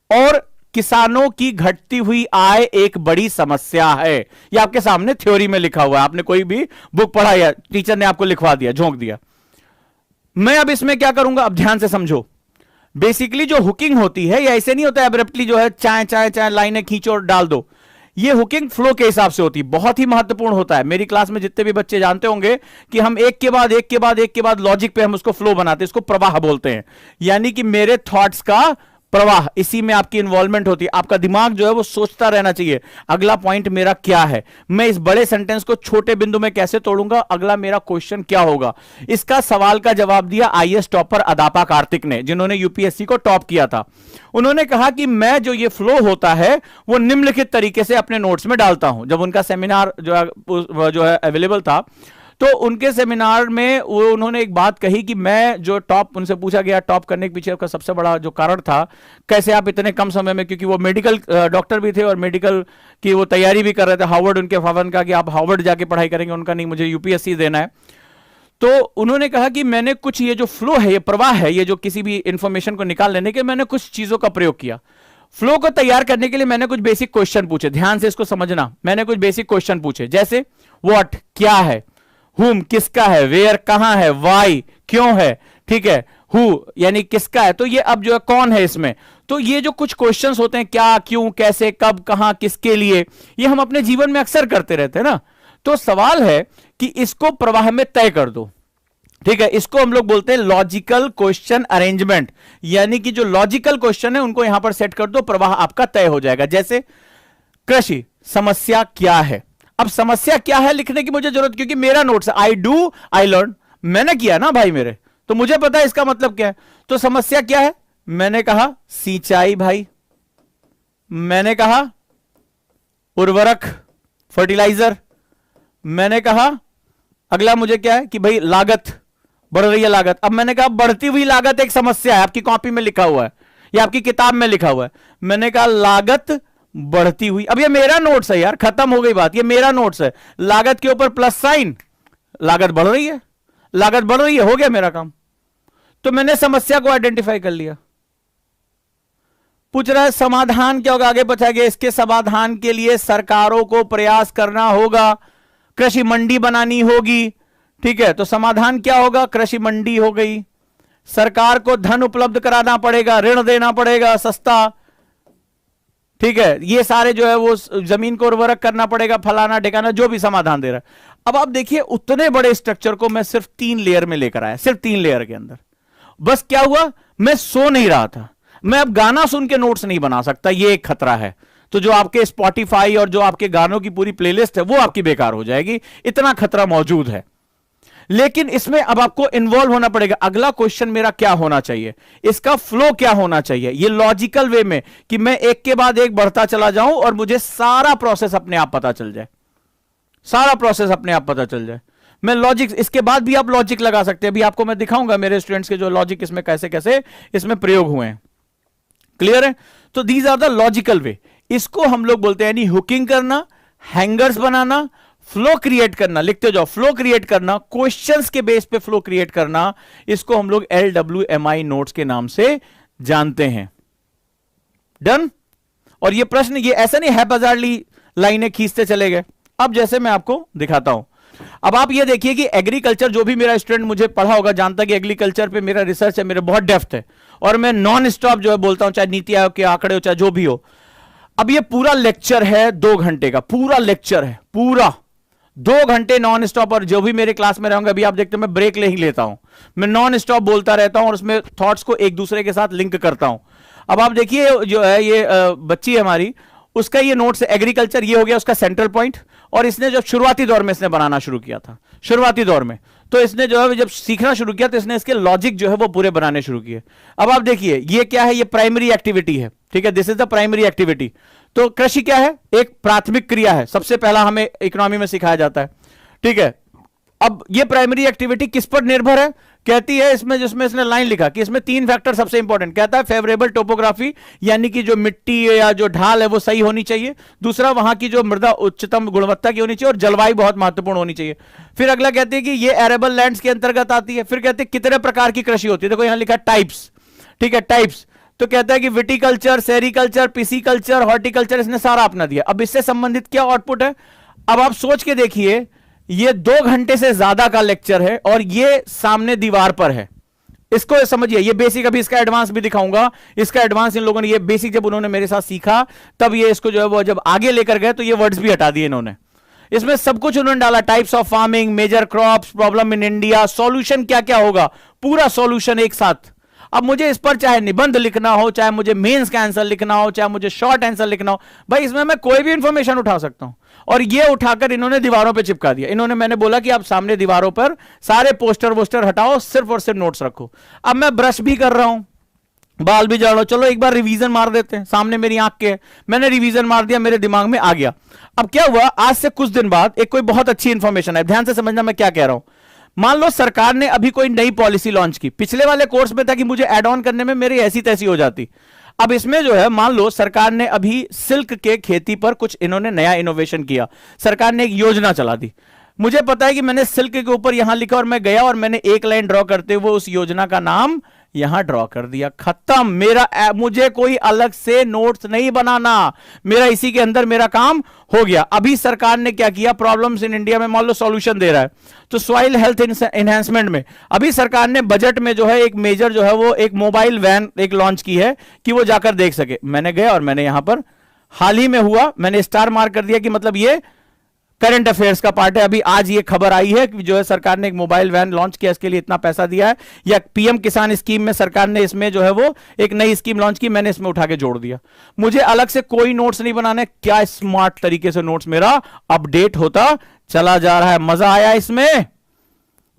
और किसानों की घटती हुई आय एक बड़ी समस्या है। यह आपके सामने थ्योरी में लिखा हुआ है, आपने कोई भी बुक पढ़ा या टीचर ने आपको लिखवा दिया, झोंक दिया। मैं अब इसमें क्या करूंगा, अब ध्यान से समझो। बेसिकली जो हुकिंग होती है, या ऐसे नहीं होता है एब्रप्टली जो है चाय चाय चाय लाइनें खींचो और डाल दो। ये हुकिंग फ्लो के हिसाब से होती है, बहुत ही महत्वपूर्ण होता है। मेरी क्लास में जितने भी बच्चे जानते होंगे कि हम एक के बाद एक के बाद एक के बाद लॉजिक पे हम उसको फ्लो बनाते हैं, इसको प्रवाह बोलते हैं। यानी कि मेरे थॉट्स का प्रवाह, इसी में आपकी इन्वॉल्वमेंट होती है। आपका दिमाग जो है वो सोचता रहना चाहिए, अगला पॉइंट मेरा क्या है, मैं इस बड़े सेंटेंस को छोटे बिंदु में कैसे तोड़ूंगा, अगला मेरा क्वेश्चन क्या होगा। इसका सवाल का जवाब दिया IAS टॉपर अदापा कार्तिक ने, जिन्होंने UPSC को टॉप किया था। उन्होंने कहा कि मैं जो ये फ्लो होता है वो निम्नलिखित तरीके से अपने नोट्स में डालता हूं। जब उनका सेमिनार जो है अवेलेबल था, तो उनके सेमिनार में वो उन्होंने एक बात कही कि मैं जो टॉप, उनसे पूछा गया टॉप करने के पीछे का सबसे बड़ा जो कारण था, कैसे आप इतने कम समय में, क्योंकि वो मेडिकल डॉक्टर भी थे और मेडिकल की वो तैयारी भी कर रहे थे, हार्वर्ड उनके फावन का कि आप हार्वर्ड जाके पढ़ाई करेंगे, उनका नहीं, मुझे UPSC देना है। तो उन्होंने कहा कि मैंने कुछ, ये जो फ्लो है, ये प्रवाह है, ये जो किसी भी इंफॉर्मेशन को निकाल लेने के, मैंने कुछ चीजों का प्रयोग किया। फ्लो को तैयार करने के लिए मैंने कुछ बेसिक क्वेश्चन पूछे, ध्यान से इसको समझना। मैंने कुछ बेसिक क्वेश्चन पूछे, जैसे व्हाट क्या है, whom किसका है, वेयर कहां है, why क्यों है, ठीक है, who यानी किसका है, तो ये अब जो है कौन है इसमें। तो ये जो कुछ क्वेश्चंस होते हैं, क्या, क्यों, कैसे, कब, कहां, किसके लिए, ये हम अपने जीवन में अक्सर करते रहते हैं ना। तो सवाल है कि इसको प्रवाह में तय कर दो, ठीक है। इसको हम लोग बोलते हैं लॉजिकल क्वेश्चन अरेंजमेंट, यानी कि जो लॉजिकल क्वेश्चन है उनको यहां पर सेट कर दो, प्रवाह आपका तय हो जाएगा। जैसे कृषि समस्या क्या है, अब समस्या क्या है लिखने की मुझे जरूरत, क्योंकि मेरा notes I do I learn, मैंने किया ना भाई मेरे, तो मुझे पता है इसका मतलब क्या है। तो समस्या क्या है, मैंने कहा सिंचाई भाई, मैंने कहा उर्वरक फर्टिलाइजर, मैंने कहा अगला मुझे क्या है कि भाई लागत बढ़ रही है, लागत। अब मैंने कहा बढ़ती हुई लागत एक समस्या है, आपकी कॉपी में लिखा हुआ है या आपकी किताब में लिखा हुआ है। मैंने कहा लागत बढ़ती हुई। अब ये मेरा नोट्स है यार, खत्म हो गई बात, ये मेरा नोट्स है। लागत के ऊपर प्लस साइन, लागत बढ़ रही है, लागत बढ़ रही है, हो गया मेरा काम। तो मैंने समस्या को आइडेंटिफाई कर लिया। पूछ रहा है समाधान क्या होगा, आगे पूछा गया इसके समाधान के लिए सरकारों को प्रयास करना होगा, कृषि मंडी बनानी होगी। ठीक है, तो समाधान क्या होगा, कृषि मंडी हो गई, सरकार को धन उपलब्ध कराना पड़ेगा, ऋण देना पड़ेगा सस्ता। ठीक है, ये सारे जो है वो जमीन को उर्वरक करना पड़ेगा, फलाना ढिकाना, जो भी समाधान दे रहा है। अब आप देखिए उतने बड़े स्ट्रक्चर को मैं सिर्फ 3 लेयर में लेकर आया, सिर्फ 3 लेयर के अंदर। बस क्या हुआ, मैं सो नहीं रहा था, मैं अब गाना सुन के नोट्स नहीं बना सकता, ये एक खतरा है। तो जो आपके स्पॉटिफाई और जो आपके गानों की पूरी प्लेलिस्ट है वो आपकी बेकार हो जाएगी, इतना खतरा मौजूद है। लेकिन इसमें अब आपको इन्वॉल्व होना पड़ेगा। अगला क्वेश्चन मेरा क्या होना चाहिए, इसका फ्लो क्या होना चाहिए, ये लॉजिकल वे में कि मैं एक के बाद एक बढ़ता चला जाऊं और मुझे सारा प्रोसेस अपने आप पता चल जाए, सारा प्रोसेस अपने आप पता चल जाए। मैं लॉजिक, इसके बाद भी आप लॉजिक लगा सकते हैं। अभी आपको मैं दिखाऊंगा मेरे स्टूडेंट्स के जो लॉजिक इसमें कैसे कैसे इसमें प्रयोग हुए हैं। क्लियर है? तो these are the logical way. इसको हम लोग बोलते हैं यानी हुकिंग करना, हैंगर्स बनाना, फ्लो क्रिएट करना। लिखते जाओ, फ्लो क्रिएट करना, क्वेश्चंस के बेस पे फ्लो क्रिएट करना, इसको हम लोग LWMI नोट्स के नाम से जानते हैं। डन? और ये प्रश्न ये ऐसा नहीं हैपहजार्डली लाइनें खींचते चले गए। अब जैसे मैं आपको दिखाता हूं, अब आप ये देखिए कि एग्रीकल्चर, जो भी मेरा स्टूडेंट मुझे पढ़ा होगा जानता कि एग्रीकल्चर पे मेरा रिसर्च है, मेरे बहुत डेप्थ है और मैं नॉन स्टॉप जो है बोलता हूं, चाहे नीति आयोग के आंकड़े हो चाहे जो भी हो। अब ये पूरा लेक्चर है 2 घंटे का, पूरा लेक्चर है, पूरा 2 घंटे नॉन स्टॉप। और जो भी मेरे क्लास में रहूंगा, अभी आप देखते हैं मैं ब्रेक ले ही लेता हूं, मैं नॉन स्टॉप बोलता रहता हूं और उसमें थॉट्स को एक दूसरे के साथ लिंक करता हूं। अब आप देखिए जो है ये बच्ची है हमारी, उसका ये नोट्स एग्रीकल्चर, ये हो गया उसका सेंट्रल पॉइंट। और इसने जब शुरुआती दौर में इसने बनाना शुरू किया था, शुरुआती दौर में, तो इसने जो है जब सीखना शुरू किया तो इसने इसके लॉजिक जो है वो पूरे बनाने शुरू किए। अब आप देखिए ये क्या है, ये प्राइमरी एक्टिविटी है। ठीक है, this is the primary activity. तो कृषि क्या है, एक प्राथमिक क्रिया है, सबसे पहला हमें इकोनॉमी में सिखाया जाता है। ठीक है, अब ये प्राइमरी एक्टिविटी किस पर निर्भर है, कहती है इसमें, जिसमें इसने लाइन लिखा कि इसमें 3 फैक्टर सबसे इंपॉर्टेंट, कहता है फेवरेबल टोपोग्राफी, यानी कि जो मिट्टी या जो ढाल है वो सही होनी चाहिए। दूसरा, वहां की जो मृदा उच्चतम गुणवत्ता की होनी चाहिए और जलवायु बहुत महत्वपूर्ण होनी चाहिए। फिर अगला कहते हैं कि ये एरेबल लैंड्स के अंतर्गत आती है। फिर कहते हैं कितने प्रकार की कृषि होती है, देखो यहां लिखा टाइप्स। ठीक है, टाइप्स, तो कहता है कि विटिकल्चर, सेरिकल्चर, पिसिकल्चर, हॉर्टिकल्चर, इसने सारा अपना दिया। अब इससे संबंधित क्या आउटपुट है, अब आप सोच के देखिए, ये 2 घंटे से ज्यादा का लेक्चर है और ये सामने दीवार पर है। इसको समझिए, ये बेसिक, अभी इसका एडवांस भी दिखाऊंगा। इसका एडवांस इन लोगों ने, ये बेसिक जब उन्होंने मेरे साथ सीखा तब ये इसको जो है वो जब आगे लेकर गए तो ये वर्ड्स भी हटा दिए इन्होंने। इसमें सब कुछ उन्होंने डाला, types of farming, major crops, problem in India, solution क्या क्या होगा, पूरा सॉल्यूशन एक साथ। अब मुझे इस पर चाहे निबंध लिखना हो, चाहे मुझे मेंस का आंसर लिखना हो, चाहे मुझे शॉर्ट आंसर लिखना हो, भाई इसमें मैं कोई भी इंफॉर्मेशन उठा सकता हूं। और ये उठाकर इन्होंने दीवारों पे चिपका दिया। इन्होंने, मैंने बोला कि आप सामने दीवारों पर सारे पोस्टर वोस्टर हटाओ, सिर्फ और सिर्फ नोट्स रखो। अब मैं ब्रश भी कर रहा हूं, बाल भी झाड़ो, चलो एक बार रिवीजन मार देते हैं, सामने मेरी आंख के, मैंने रिवीजन मार दिया, मेरे दिमाग में आ गया। अब क्या हुआ, आज से कुछ दिन बाद एक कोई बहुत अच्छी इंफॉर्मेशन है, ध्यान से समझना मैं क्या कह रहा हूं। मान लो सरकार ने अभी कोई नई पॉलिसी लॉन्च की, पिछले वाले कोर्स में था कि मुझे ऐड ऑन करने में मेरी ऐसी तैसी हो जाती। अब इसमें जो है, मान लो सरकार ने अभी सिल्क के खेती पर कुछ इन्होंने नया इनोवेशन किया, सरकार ने एक योजना चला दी। मुझे पता है कि मैंने सिल्क के ऊपर यहां लिखा और मैं गया और मैंने एक लाइन ड्रॉ करते हुए उस योजना का नाम यहां ड्रॉ कर दिया, खत्म। मेरा, मुझे कोई अलग से नोट्स नहीं बनाना, मेरा इसी के अंदर मेरा काम हो गया। अभी सरकार ने क्या किया, प्रॉब्लम्स इन इंडिया में मान लो सॉल्यूशन दे रहा है, तो सॉइल हेल्थ एनहांसमेंट में अभी सरकार ने बजट में जो है एक मेजर जो है वो एक मोबाइल वैन एक लॉन्च की है कि वो जाकर देख सके। मैंने गया और मैंने यहां पर हाल ही में हुआ, मैंने स्टार मार्क कर दिया कि मतलब ये करंट अफेयर्स का पार्ट है। अभी आज ये खबर आई है कि जो है सरकार ने एक मोबाइल वैन लॉन्च किया, इसके लिए इतना पैसा दिया है, या पीएम किसान स्कीम में सरकार ने इसमें जो है वो एक नई स्कीम लॉन्च की, मैंने इसमें उठा के जोड़ दिया। मुझे अलग से कोई नोट्स नहीं बनाने, क्या स्मार्ट तरीके से नोट्स मेरा अपडेट होता चला जा रहा है। मजा आया इसमें।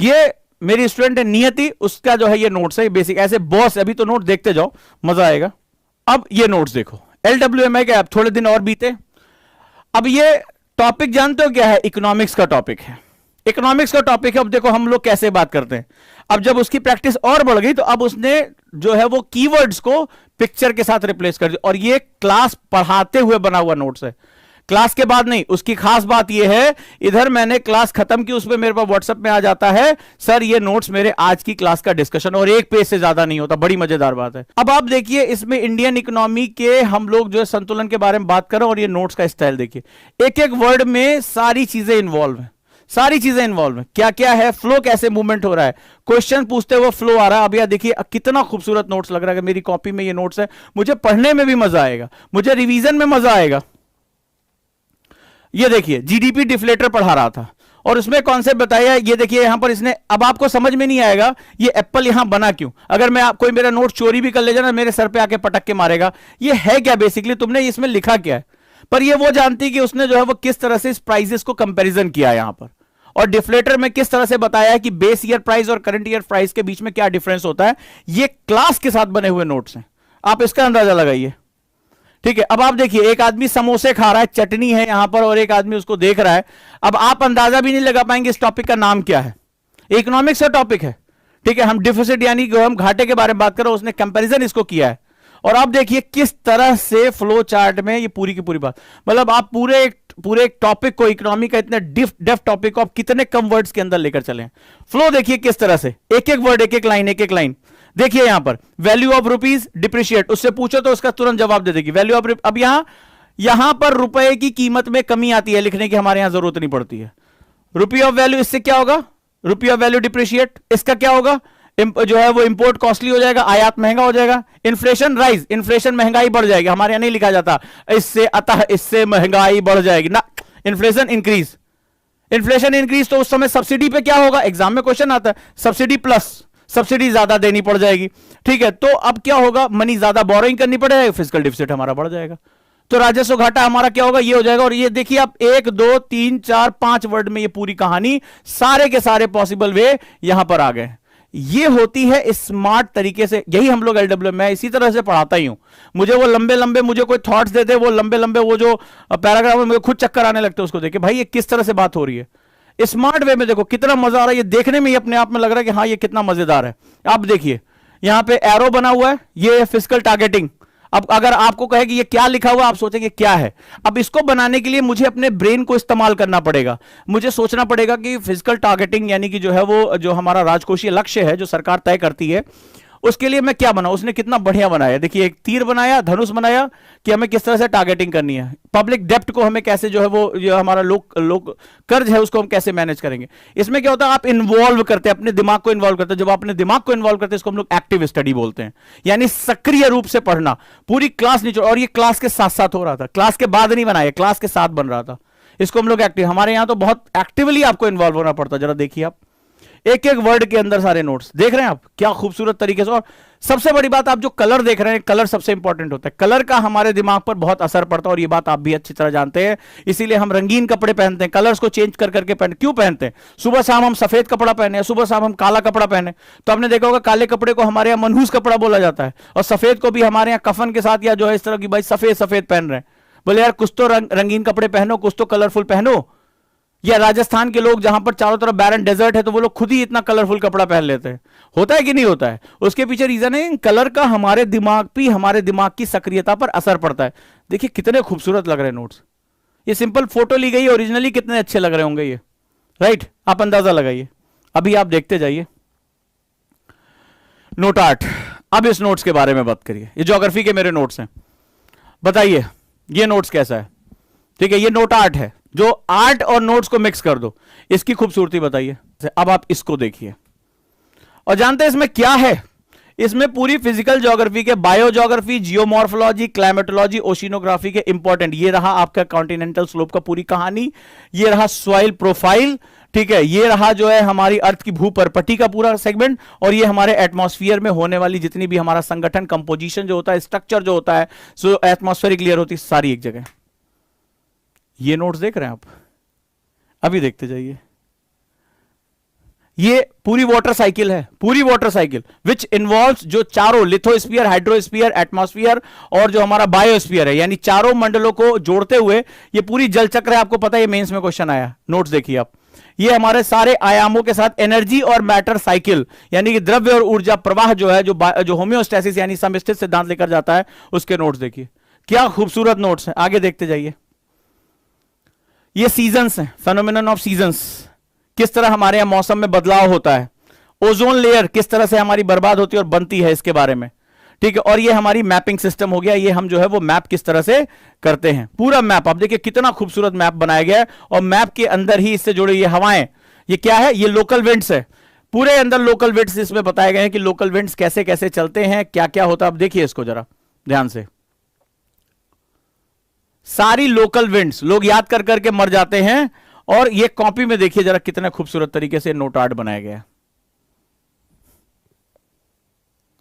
ये मेरी स्टूडेंट है नियति, उसका जो है ये नोट्स है बेसिक, ऐसे बॉस अभी तो नोट देखते जाओ, मजा आएगा। अब ये नोट्स देखो, LWMI के, अब थोड़े दिन और बीते, अब ये टॉपिक जानते हो क्या है? इकोनॉमिक्स का टॉपिक है, इकोनॉमिक्स का टॉपिक है। अब देखो हम लोग कैसे बात करते हैं। अब जब उसकी प्रैक्टिस और बढ़ गई तो अब उसने जो है वो कीवर्ड्स को पिक्चर के साथ रिप्लेस कर दिया, और ये क्लास पढ़ाते हुए बना हुआ नोट्स है, क्लास के बाद नहीं। उसकी खास बात यह है, इधर मैंने क्लास खत्म की, उसमें मेरे पास व्हाट्सएप में आ जाता है, सर ये नोट्स मेरे आज की क्लास का डिस्कशन, और एक पेज से ज्यादा नहीं होता। बड़ी मजेदार बात है। अब आप देखिए इसमें इंडियन इकोनॉमी के हम लोग जो है संतुलन के बारे में बात कर रहे हैं, और ये नोट्स का स्टाइल देखिए, एक एक वर्ड में सारी चीजें इंवॉल्व है, सारी चीजें इंवॉल्व है। क्या क्या है, फ्लो कैसे मूवमेंट हो रहा है, क्वेश्चन पूछते हुए फ्लो आ रहा है। अब यह देखिए कितना खूबसूरत नोट्स लग रहा है। मेरी कॉपी में ये नोट्स है, मुझे पढ़ने में भी मजा आएगा, मुझे रिवीजन में मजा आएगा। ये देखिए जीडीपी डिफ्लेटर पढ़ा रहा था, और उसमें कॉन्सेप्ट बताया, ये देखिए यहां पर इसने, अब आपको समझ में नहीं आएगा ये एप्पल यहां बना क्यों। अगर मैं कोई मेरा नोट चोरी भी कर ले जाना, मेरे सर पे आके पटक के मारेगा, ये है क्या बेसिकली, तुमने इसमें लिखा क्या है। पर ये वो जानती कि उसने जो है वो किस तरह से इस प्राइजेस को कंपैरिजन किया यहां पर, और डिफ्लेटर में किस तरह से बताया है कि बेस ईयर प्राइस और करंट ईयर प्राइस के बीच में क्या डिफरेंस होता है। ये क्लास के साथ बने हुए नोट्स हैं, आप इसका अंदाजा लगाइए। ठीक है, अब आप देखिए एक आदमी समोसे खा रहा है, चटनी है यहां पर, और एक आदमी उसको देख रहा है। अब आप अंदाजा भी नहीं लगा पाएंगे इस टॉपिक का नाम क्या है। इकोनॉमिक्स का टॉपिक है, ठीक है, हम डिफिसिट यानी हम घाटे के बारे में बात कर रहे हैं, उसने कंपैरिजन इसको किया है। और आप देखिए किस तरह से फ्लो चार्ट में ये पूरी की पूरी बात, मतलब आप पूरे एक टॉपिक को, इकोनॉमी का इतने डेफ टॉपिक को आप कितने कम वर्ड्स के अंदर लेकर चले। फ्लो देखिए किस तरह से, एक एक वर्ड, एक एक लाइन, एक एक लाइन। देखिए यहां पर वैल्यू ऑफ रुपीज डिप्रिशिएट, उससे पूछो तो उसका तुरंत जवाब दे देगी वैल्यू ऑफ। अब यहां पर रुपए की कीमत में कमी आती है, लिखने की हमारे यहां जरूरत नहीं पड़ती है। रुपी ऑफ वैल्यू, इससे क्या होगा, रुपी ऑफ वैल्यू डिप्रिशिएट, इसका क्या होगा, जो है वो इंपोर्ट कॉस्टली हो जाएगा, आयात महंगा हो जाएगा। इन्फ्लेशन राइज, इन्फ्लेशन महंगाई बढ़ जाएगी, हमारे यहां नहीं लिखा जाता इससे, अतः इससे महंगाई बढ़ जाएगी ना, इन्फ्लेशन इंक्रीज। इन्फ्लेशन इंक्रीज तो उस समय सब्सिडी पे क्या होगा, एग्जाम में क्वेश्चन आता है, सब्सिडी प्लस, सब्सिडी ज्यादा देनी पड़ जाएगी। ठीक है, तो अब क्या होगा, मनी ज्यादा बोरोइंग करनी पड़ेगी, फिजिकल डिफिसिट हमारा बढ़ जाएगा, तो राजस्व घाटा हमारा क्या होगा, ये हो जाएगा। और ये देखिए आप 1 2 3 4 5 वर्ड में ये पूरी कहानी, सारे के सारे पॉसिबल वे यहां पर आ गए। ये होती है स्मार्ट तरीके से, यही हम लोग एलडब्ल्यू में इसी तरह से पढ़ाता ही हूं। मुझे वो लंबे लंबे, मुझे कोई थॉट्स देते, वो लंबे लंबे वो जो पैराग्राफ में मुझे खुद चक्कर आने लगते उसको देख के, भाई ये किस तरह से बात हो रही है। स्मार्ट वे में देखो कितना मजा आ रहा है, ये देखने में ही अपने आप में लग रहा है कि हाँ ये कितना मजेदार है। आप देखिए यहां पे एरो बना हुआ है, ये फिजिकल टारगेटिंग। अब अगर आपको कहे कि ये क्या लिखा हुआ, आप सोचेंगे क्या है। अब इसको बनाने के लिए मुझे अपने ब्रेन को इस्तेमाल करना पड़ेगा, मुझे सोचना पड़ेगा कि फिजिकल टारगेटिंग यानी कि जो है वो जो हमारा राजकोषीय लक्ष्य है जो सरकार तय करती है, उसके लिए मैं क्या बनाऊं। उसने कितना बढ़िया बनाया, देखिए एक तीर बनाया, धनुष बनाया कि हमें किस तरह से टारगेटिंग करनी है। पब्लिक डेप्ट को हमें कैसे जो है वो जो हमारा लोक कर्ज है उसको हम कैसे मैनेज करेंगे। इसमें क्या होता है, आप इन्वॉल्व करते हैं, अपने दिमाग को इन्वॉल्व करते हैं। जब आप अपने दिमाग को इन्वॉल्व करते हैं इसको हम लोग एक्टिव स्टडी बोलते हैं, यानी सक्रिय रूप से पढ़ना। पूरी क्लास नहीं, और ये क्लास के साथ साथ हो रहा था, क्लास के बाद नहीं बनाया, क्लास के साथ बन रहा था। इसको हम लोग एक्टिव, हमारे यहां तो बहुत एक्टिवली आपको इन्वॉल्व होना पड़ता है। जरा देखिए आप एक एक वर्ड के अंदर सारे नोट्स देख रहे हैं आप, क्या खूबसूरत तरीके से। और सबसे बड़ी बात, आप जो कलर देख रहे हैं, कलर सबसे इंपॉर्टेंट होता है। कलर का हमारे दिमाग पर बहुत असर पड़ता है, और ये बात आप भी अच्छी तरह जानते हैं। इसीलिए हम रंगीन कपड़े पहनते हैं, कलर्स को चेंज कर करके पहनते। क्यों पहनते हैं, सुबह शाम हम सफेद कपड़ा पहने, सुबह शाम हम काला कपड़ा पहने, तो आपने देखा होगा काले कपड़े को हमारे यहाँ मनहूस कपड़ा बोला जाता है, और सफेद को भी हमारे यहाँ कफन के साथ या जो है इस तरह की, भाई सफेद सफेद पहन रहे हैं। बोले यार कुछ तो रंगीन कपड़े पहनो, कुछ तो कलरफुल पहनो। या राजस्थान के लोग जहां पर चारों तरफ बैरन डेजर्ट है, तो वो लोग खुद ही इतना कलरफुल कपड़ा पहन लेते हैं। होता है कि नहीं होता है, उसके पीछे रीजन है कलर का हमारे दिमाग पे, हमारे दिमाग की सक्रियता पर असर पड़ता है। देखिए कितने खूबसूरत लग रहे हैं नोट्स, ये सिंपल फोटो ली गई, ओरिजिनली कितने अच्छे लग रहे होंगे ये, राइट। आप अंदाजा लगाइए, अभी आप देखते जाइए। नोट 8, अब इस नोट्स के बारे में बात करिए। ये ज्योग्राफी के मेरे नोट्स हैं, बताइए ये नोट्स कैसा है। ठीक है, ये नोट 8 है, जो आर्ट और नोट्स को मिक्स कर दो, इसकी खूबसूरती बताइए। अब आप इसको देखिए, और जानते हैं इसमें क्या है, इसमें पूरी फिजिकल ज्योग्राफी के, bio geography, geomorphology, climatology, oceanography के इंपॉर्टेंट, ये रहा आपका कॉन्टिनेंटल स्लोप का पूरी कहानी, ये रहा सॉइल प्रोफाइल, ठीक है, ये रहा जो है हमारी अर्थ की भूपरपटी का पूरा सेगमेंट, और ये हमारे एटमॉस्फेयर में होने वाली जितनी भी हमारा संगठन, कंपोजिशन जो होता है, स्ट्रक्चर जो होता है, सो एटमॉस्फेरिक लेयर होती है, सारी एक जगह। ये नोट्स देख रहे हैं आप, अभी देखते जाइए। ये पूरी वाटर साइकिल है, पूरी वाटर साइकिल विच इन्वॉल्व्स जो चारों लिथोस्फीयर, हाइड्रोस्फीयर, एटमॉस्फेयर और जो हमारा बायोस्फीयर है, यानी चारों मंडलों को जोड़ते हुए ये पूरी जल चक्र है। आपको पता है ये मेंस में क्वेश्चन आया, नोट्स देखिए आप। ये हमारे सारे आयामों के साथ एनर्जी और मैटर साइकिल, यानी कि द्रव्य और ऊर्जा प्रवाह जो है, जो होम्योस्टैसिस यानी समस्थित सिद्धांत लेकर जाता है, उसके नोट्स देखिए। क्या खूबसूरत नोट्स हैं, आगे देखते जाइए। ये सीजन्स हैं, फेनोमेनन ऑफ सीजन्स, किस तरह हमारे यहां मौसम में बदलाव होता है। ओजोन लेयर किस तरह से हमारी बर्बाद होती है और बनती है, इसके बारे में, ठीक है। और ये हमारी मैपिंग सिस्टम हो गया, ये हम जो है वो मैप किस तरह से करते हैं, पूरा मैप। आप देखिए कितना खूबसूरत मैप बनाया गया है, और मैप के अंदर ही इससे जुड़े ये हवाएं, ये क्या है, ये लोकल विंड्स है, पूरे अंदर लोकल विंड्स इसमें बताए गए हैं कि लोकल विंड्स कैसे कैसे चलते हैं, क्या क्या होता है। अब देखिए इसको जरा ध्यान से, सारी लोकल विंड्स लोग याद कर करके मर जाते हैं, और ये कॉपी में देखिए जरा कितने खूबसूरत तरीके से नोट आर्ट बनाया गया है।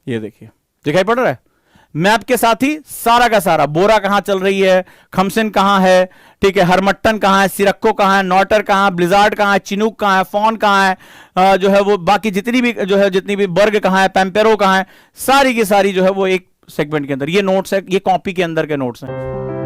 ये देखिए दिखाई पड़ रहा है, मैप के साथ ही सारा का सारा, बोरा कहां चल रही है, खमसिन कहां है, ठीक है, हरमट्टन कहां है, सिरक्को कहां है, नॉटर कहां है, ब्लिजार्ड कहां है, चिनूक कहां है, फॉन कहां है, जो है वो बाकी जितनी भी जो है, जितनी भी बर्ग कहां है, पैम्पेरो कहां है, सारी की सारी जो है वो एक सेगमेंट के अंदर। ये नोट्स है, ये कॉपी के अंदर के नोट्स हैं।